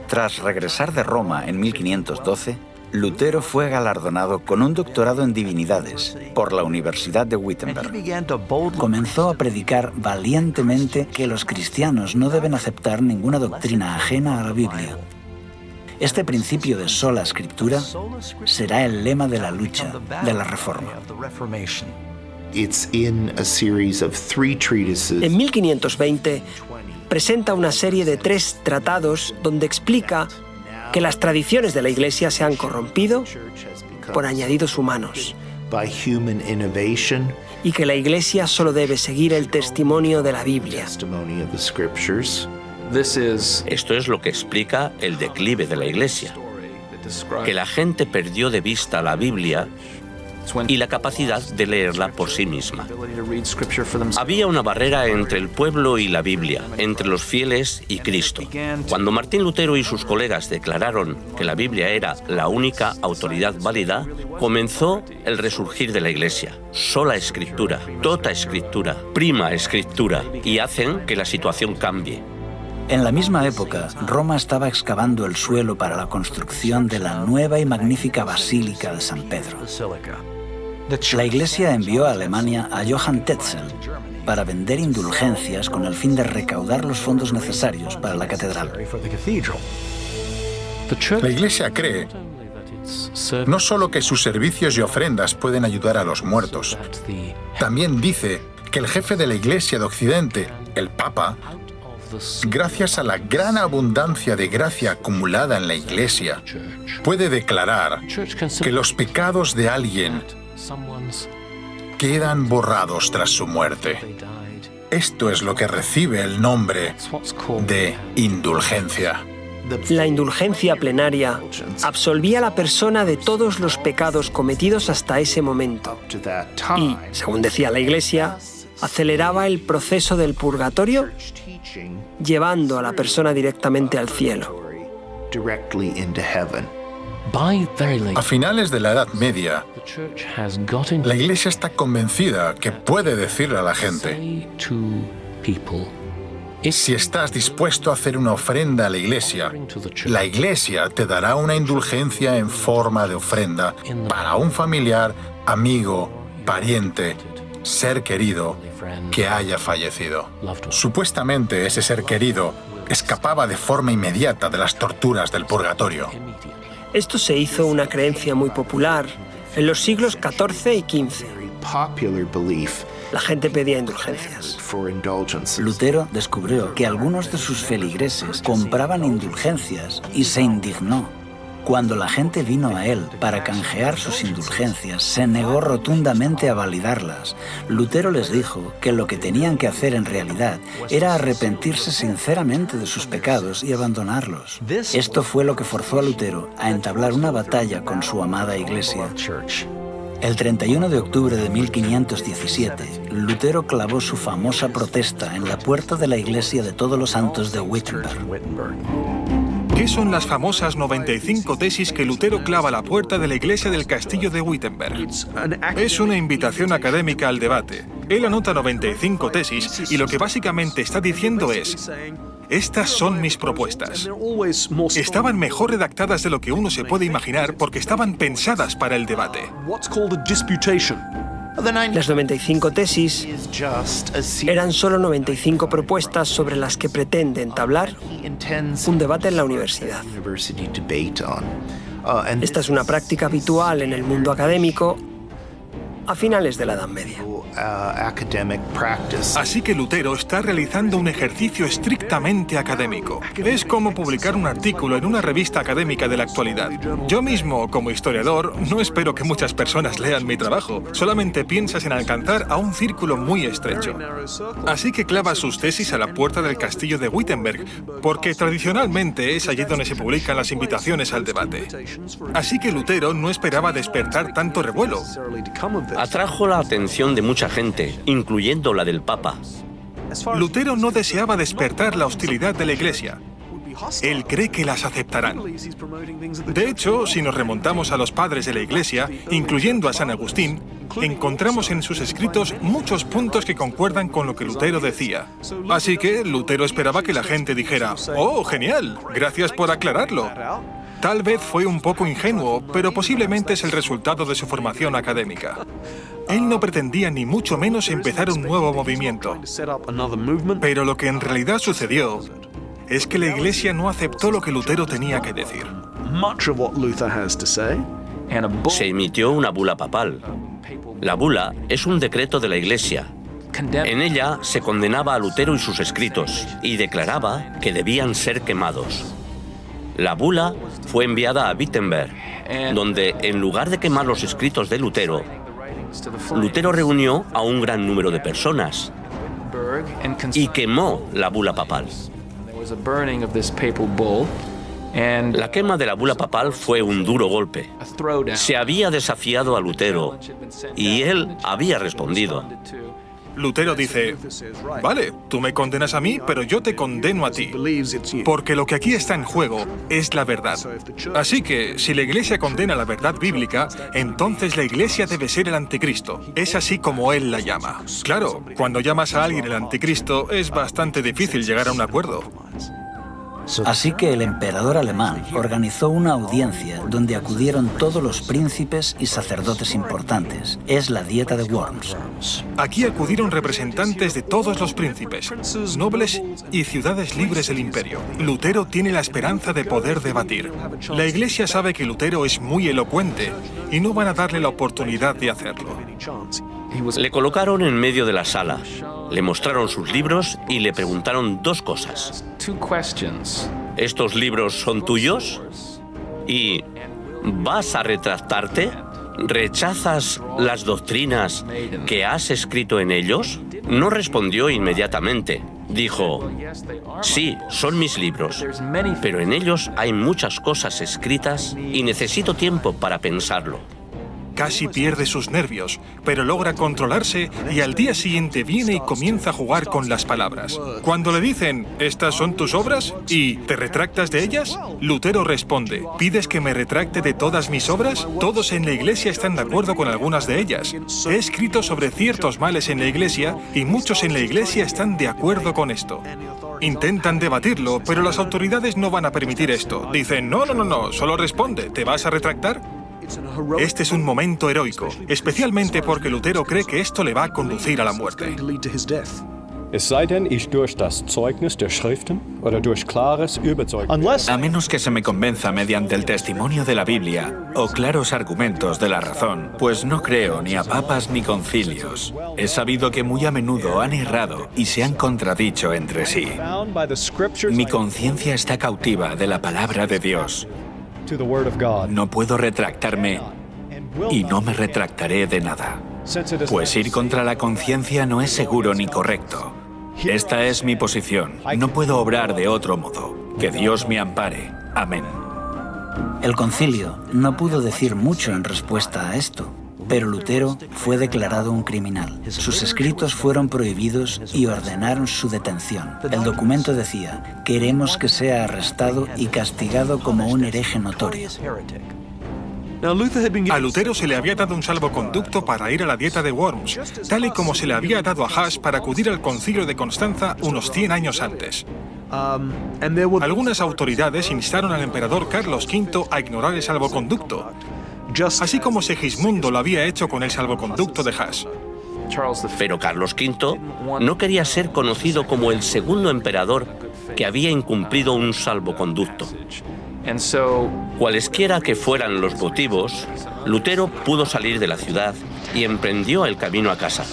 Tras regresar de Roma en 1512, Lutero fue galardonado con un doctorado en divinidades por la Universidad de Wittenberg. Comenzó a predicar valientemente que los cristianos no deben aceptar ninguna doctrina ajena a la Biblia. Este principio de sola escritura será el lema de la lucha de la Reforma. En 1520, presenta una serie de 3 tratados donde explica que las tradiciones de la Iglesia se han corrompido por añadidos humanos y que la Iglesia solo debe seguir el testimonio de la Biblia. Esto es lo que explica el declive de la Iglesia, que la gente perdió de vista la Biblia y la capacidad de leerla por sí misma. Había una barrera entre el pueblo y la Biblia, entre los fieles y Cristo. Cuando Martín Lutero y sus colegas declararon que la Biblia era la única autoridad válida, comenzó el resurgir de la Iglesia. Sola escritura, tota escritura, prima escritura, y hacen que la situación cambie. En la misma época, Roma estaba excavando el suelo para la construcción de la nueva y magnífica Basílica de San Pedro. La Iglesia envió a Alemania a Johann Tetzel para vender indulgencias con el fin de recaudar los fondos necesarios para la catedral. La Iglesia cree no solo que sus servicios y ofrendas pueden ayudar a los muertos, también dice que el jefe de la Iglesia de Occidente, el Papa, gracias a la gran abundancia de gracia acumulada en la Iglesia, puede declarar que los pecados de alguien quedan borrados tras su muerte. Esto es lo que recibe el nombre de indulgencia. La indulgencia plenaria absolvía a la persona de todos los pecados cometidos hasta ese momento y, según decía la Iglesia, aceleraba el proceso del purgatorio, llevando a la persona directamente al cielo. A finales de la Edad Media, la Iglesia está convencida que puede decirle a la gente: si estás dispuesto a hacer una ofrenda a la Iglesia te dará una indulgencia en forma de ofrenda para un familiar, amigo, pariente, ser querido que haya fallecido. Supuestamente ese ser querido escapaba de forma inmediata de las torturas del purgatorio. Esto se hizo una creencia muy popular en los siglos XIV y XV. La gente pedía indulgencias. Lutero descubrió que algunos de sus feligreses compraban indulgencias y se indignó. Cuando la gente vino a él para canjear sus indulgencias, se negó rotundamente a validarlas. Lutero les dijo que lo que tenían que hacer en realidad era arrepentirse sinceramente de sus pecados y abandonarlos. Esto fue lo que forzó a Lutero a entablar una batalla con su amada Iglesia. El 31 de octubre de 1517, Lutero clavó su famosa protesta en la puerta de la iglesia de Todos los Santos de Wittenberg. ¿Qué son las famosas 95 tesis que Lutero clava a la puerta de la iglesia del castillo de Wittenberg? Es una invitación académica al debate. Él anota 95 tesis y lo que básicamente está diciendo es: estas son mis propuestas. Estaban mejor redactadas de lo que uno se puede imaginar porque estaban pensadas para el debate. Las 95 tesis eran solo 95 propuestas sobre las que pretende entablar un debate en la universidad. Esta es una práctica habitual en el mundo académico a finales de la Edad Media. Así que Lutero está realizando un ejercicio estrictamente académico. Es como publicar un artículo en una revista académica de la actualidad. Yo mismo, como historiador, no espero que muchas personas lean mi trabajo. Solamente piensas en alcanzar a un círculo muy estrecho. Así que clava sus tesis a la puerta del castillo de Wittenberg, porque tradicionalmente es allí donde se publican las invitaciones al debate. Así que Lutero no esperaba despertar tanto revuelo. Atrajo la atención de mucha gente, incluyendo la del Papa. Lutero no deseaba despertar la hostilidad de la Iglesia. Él cree que las aceptarán. De hecho, si nos remontamos a los padres de la Iglesia, incluyendo a San Agustín, encontramos en sus escritos muchos puntos que concuerdan con lo que Lutero decía. Así que Lutero esperaba que la gente dijera: «Oh, genial, gracias por aclararlo». Tal vez fue un poco ingenuo, pero posiblemente es el resultado de su formación académica. Él no pretendía ni mucho menos empezar un nuevo movimiento. Pero lo que en realidad sucedió es que la Iglesia no aceptó lo que Lutero tenía que decir. Se emitió una bula papal. La bula es un decreto de la Iglesia. En ella se condenaba a Lutero y sus escritos y declaraba que debían ser quemados. La bula fue enviada a Wittenberg, donde, en lugar de quemar los escritos de Lutero, Lutero reunió a un gran número de personas y quemó la bula papal. La quema de la bula papal fue un duro golpe. Se había desafiado a Lutero y él había respondido. Lutero dice: «Vale, tú me condenas a mí, pero yo te condeno a ti, porque lo que aquí está en juego es la verdad. Así que, si la Iglesia condena la verdad bíblica, entonces la Iglesia debe ser el anticristo. Es así como él la llama». Claro, cuando llamas a alguien el anticristo, es bastante difícil llegar a un acuerdo. Así que el emperador alemán organizó una audiencia donde acudieron todos los príncipes y sacerdotes importantes. Es la Dieta de Worms. Aquí acudieron representantes de todos los príncipes, nobles y ciudades libres del imperio. Lutero tiene la esperanza de poder debatir. La Iglesia sabe que Lutero es muy elocuente y no van a darle la oportunidad de hacerlo. Le colocaron en medio de la sala, le mostraron sus libros y le preguntaron dos cosas. ¿Estos libros son tuyos? ¿Y vas a retractarte? ¿Rechazas las doctrinas que has escrito en ellos? No respondió inmediatamente. Dijo: «Sí, son mis libros, pero en ellos hay muchas cosas escritas y necesito tiempo para pensarlo». Casi pierde sus nervios, pero logra controlarse y al día siguiente viene y comienza a jugar con las palabras. Cuando le dicen: «¿Estas son tus obras?» y «¿te retractas de ellas?», Lutero responde: «¿Pides que me retracte de todas mis obras? Todos en la Iglesia están de acuerdo con algunas de ellas. He escrito sobre ciertos males en la Iglesia y muchos en la Iglesia están de acuerdo con esto». Intentan debatirlo, pero las autoridades no van a permitir esto. Dicen: «No, solo responde, ¿te vas a retractar?». Este es un momento heroico, especialmente porque Lutero cree que esto le va a conducir a la muerte. A menos que se me convenza mediante el testimonio de la Biblia o claros argumentos de la razón, pues no creo ni a papas ni concilios. He sabido que muy a menudo han errado y se han contradicho entre sí. Mi conciencia está cautiva de la palabra de Dios. No puedo retractarme y no me retractaré de nada. Pues ir contra la conciencia no es seguro ni correcto. Esta es mi posición. No puedo obrar de otro modo. Que Dios me ampare. Amén. El concilio no pudo decir mucho en respuesta a esto, pero Lutero fue declarado un criminal. Sus escritos fueron prohibidos y ordenaron su detención. El documento decía: queremos que sea arrestado y castigado como un hereje notorio. A Lutero se le había dado un salvoconducto para ir a la dieta de Worms, tal y como se le había dado a Huss para acudir al concilio de Constanza unos 100 años antes. Algunas autoridades instaron al emperador Carlos V a ignorar el salvoconducto, así como Segismundo lo había hecho con el salvoconducto de Huss. Pero Carlos V no quería ser conocido como el segundo emperador que había incumplido un salvoconducto. Cualesquiera que fueran los motivos, Lutero pudo salir de la ciudad y emprendió el camino a casa.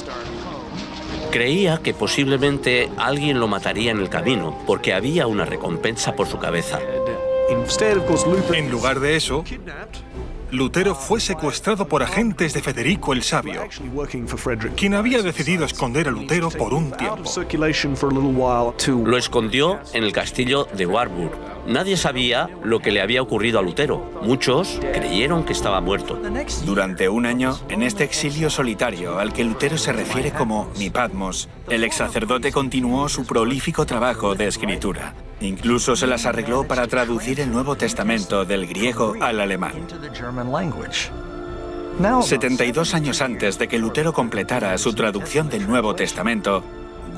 Creía que posiblemente alguien lo mataría en el camino, porque había una recompensa por su cabeza. En lugar de eso, Lutero fue secuestrado por agentes de Federico el Sabio, quien había decidido esconder a Lutero por un tiempo. Lo escondió en el castillo de Warburg. Nadie sabía lo que le había ocurrido a Lutero. Muchos creyeron que estaba muerto. Durante un año, en este exilio solitario al que Lutero se refiere como Nipatmos, el ex sacerdote continuó su prolífico trabajo de escritura. Incluso se las arregló para traducir el Nuevo Testamento del griego al alemán. 72 años antes de que Lutero completara su traducción del Nuevo Testamento,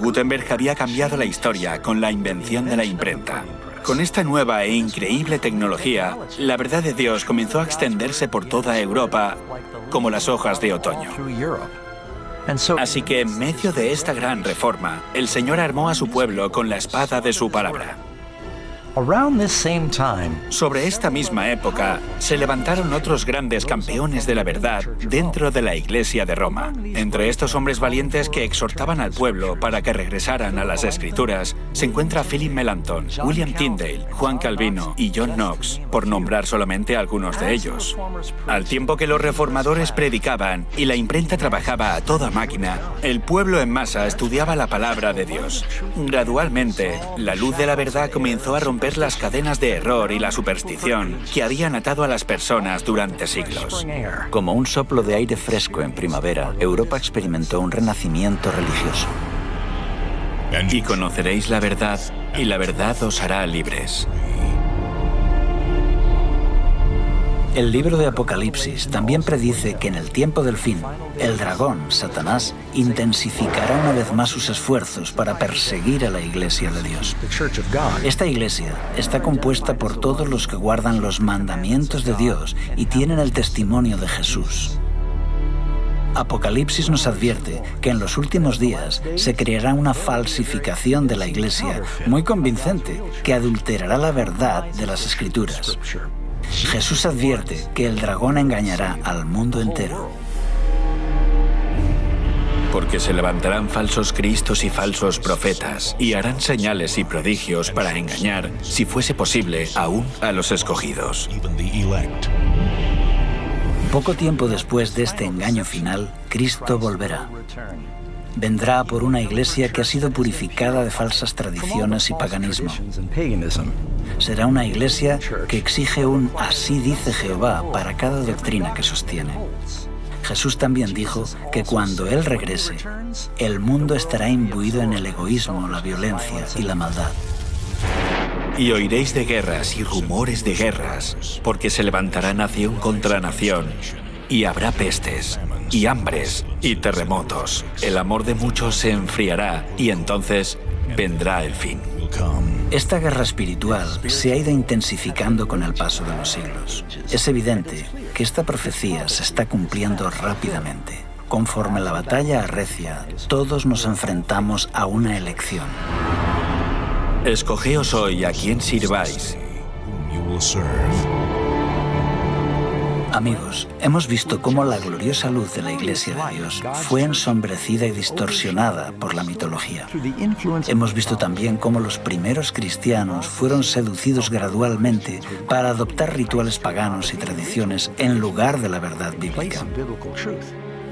Gutenberg había cambiado la historia con la invención de la imprenta. Con esta nueva e increíble tecnología, la verdad de Dios comenzó a extenderse por toda Europa como las hojas de otoño. Así que en medio de esta gran reforma, el Señor armó a su pueblo con la espada de su palabra. Sobre esta misma época, se levantaron otros grandes campeones de la verdad dentro de la Iglesia de Roma. Entre estos hombres valientes que exhortaban al pueblo para que regresaran a las Escrituras, se encuentra Philip Melanchthon, William Tyndale, Juan Calvino y John Knox, por nombrar solamente algunos de ellos. Al tiempo que los reformadores predicaban y la imprenta trabajaba a toda máquina, el pueblo en masa estudiaba la palabra de Dios. Gradualmente, la luz de la verdad comenzó a romper las cadenas de error y la superstición que habían atado a las personas durante siglos. Como un soplo de aire fresco en primavera, Europa experimentó un renacimiento religioso. Y conoceréis la verdad, y la verdad os hará libres. El libro de Apocalipsis también predice que en el tiempo del fin, el dragón, Satanás, intensificará una vez más sus esfuerzos para perseguir a la Iglesia de Dios. Esta Iglesia está compuesta por todos los que guardan los mandamientos de Dios y tienen el testimonio de Jesús. Apocalipsis nos advierte que en los últimos días se creará una falsificación de la Iglesia muy convincente que adulterará la verdad de las Escrituras. Jesús advierte que el dragón engañará al mundo entero. Porque se levantarán falsos cristos y falsos profetas, y harán señales y prodigios para engañar, si fuese posible, aún a los escogidos. Poco tiempo después de este engaño final, Cristo volverá. Vendrá por una iglesia que ha sido purificada de falsas tradiciones y paganismo. Será una iglesia que exige un "así dice Jehová" para cada doctrina que sostiene. Jesús también dijo que cuando Él regrese, el mundo estará imbuido en el egoísmo, la violencia y la maldad. Y oiréis de guerras y rumores de guerras, porque se levantará nación contra nación, y habrá pestes, y hambres, y terremotos. El amor de muchos se enfriará, y entonces vendrá el fin. Esta guerra espiritual se ha ido intensificando con el paso de los siglos. Es evidente que esta profecía se está cumpliendo rápidamente. conforme la batalla arrecia, todos nos enfrentamos a una elección. Escogeos hoy a quién sirváis. Amigos, hemos visto cómo la gloriosa luz de la Iglesia de Dios fue ensombrecida y distorsionada por la mitología. Hemos visto también cómo los primeros cristianos fueron seducidos gradualmente para adoptar rituales paganos y tradiciones en lugar de la verdad bíblica.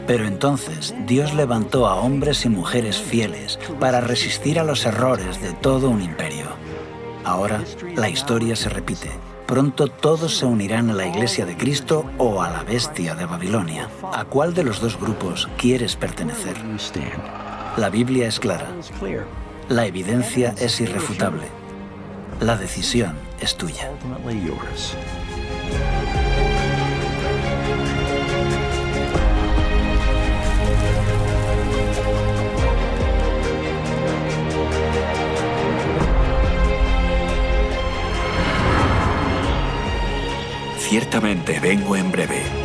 Pero entonces Dios levantó a hombres y mujeres fieles para resistir a los errores de todo un imperio. Ahora la historia se repite. Pronto todos se unirán a la Iglesia de Cristo o a la bestia de Babilonia. ¿A cuál de los dos grupos quieres pertenecer? La Biblia es clara. La evidencia es irrefutable. La decisión es tuya. Ciertamente vengo en breve.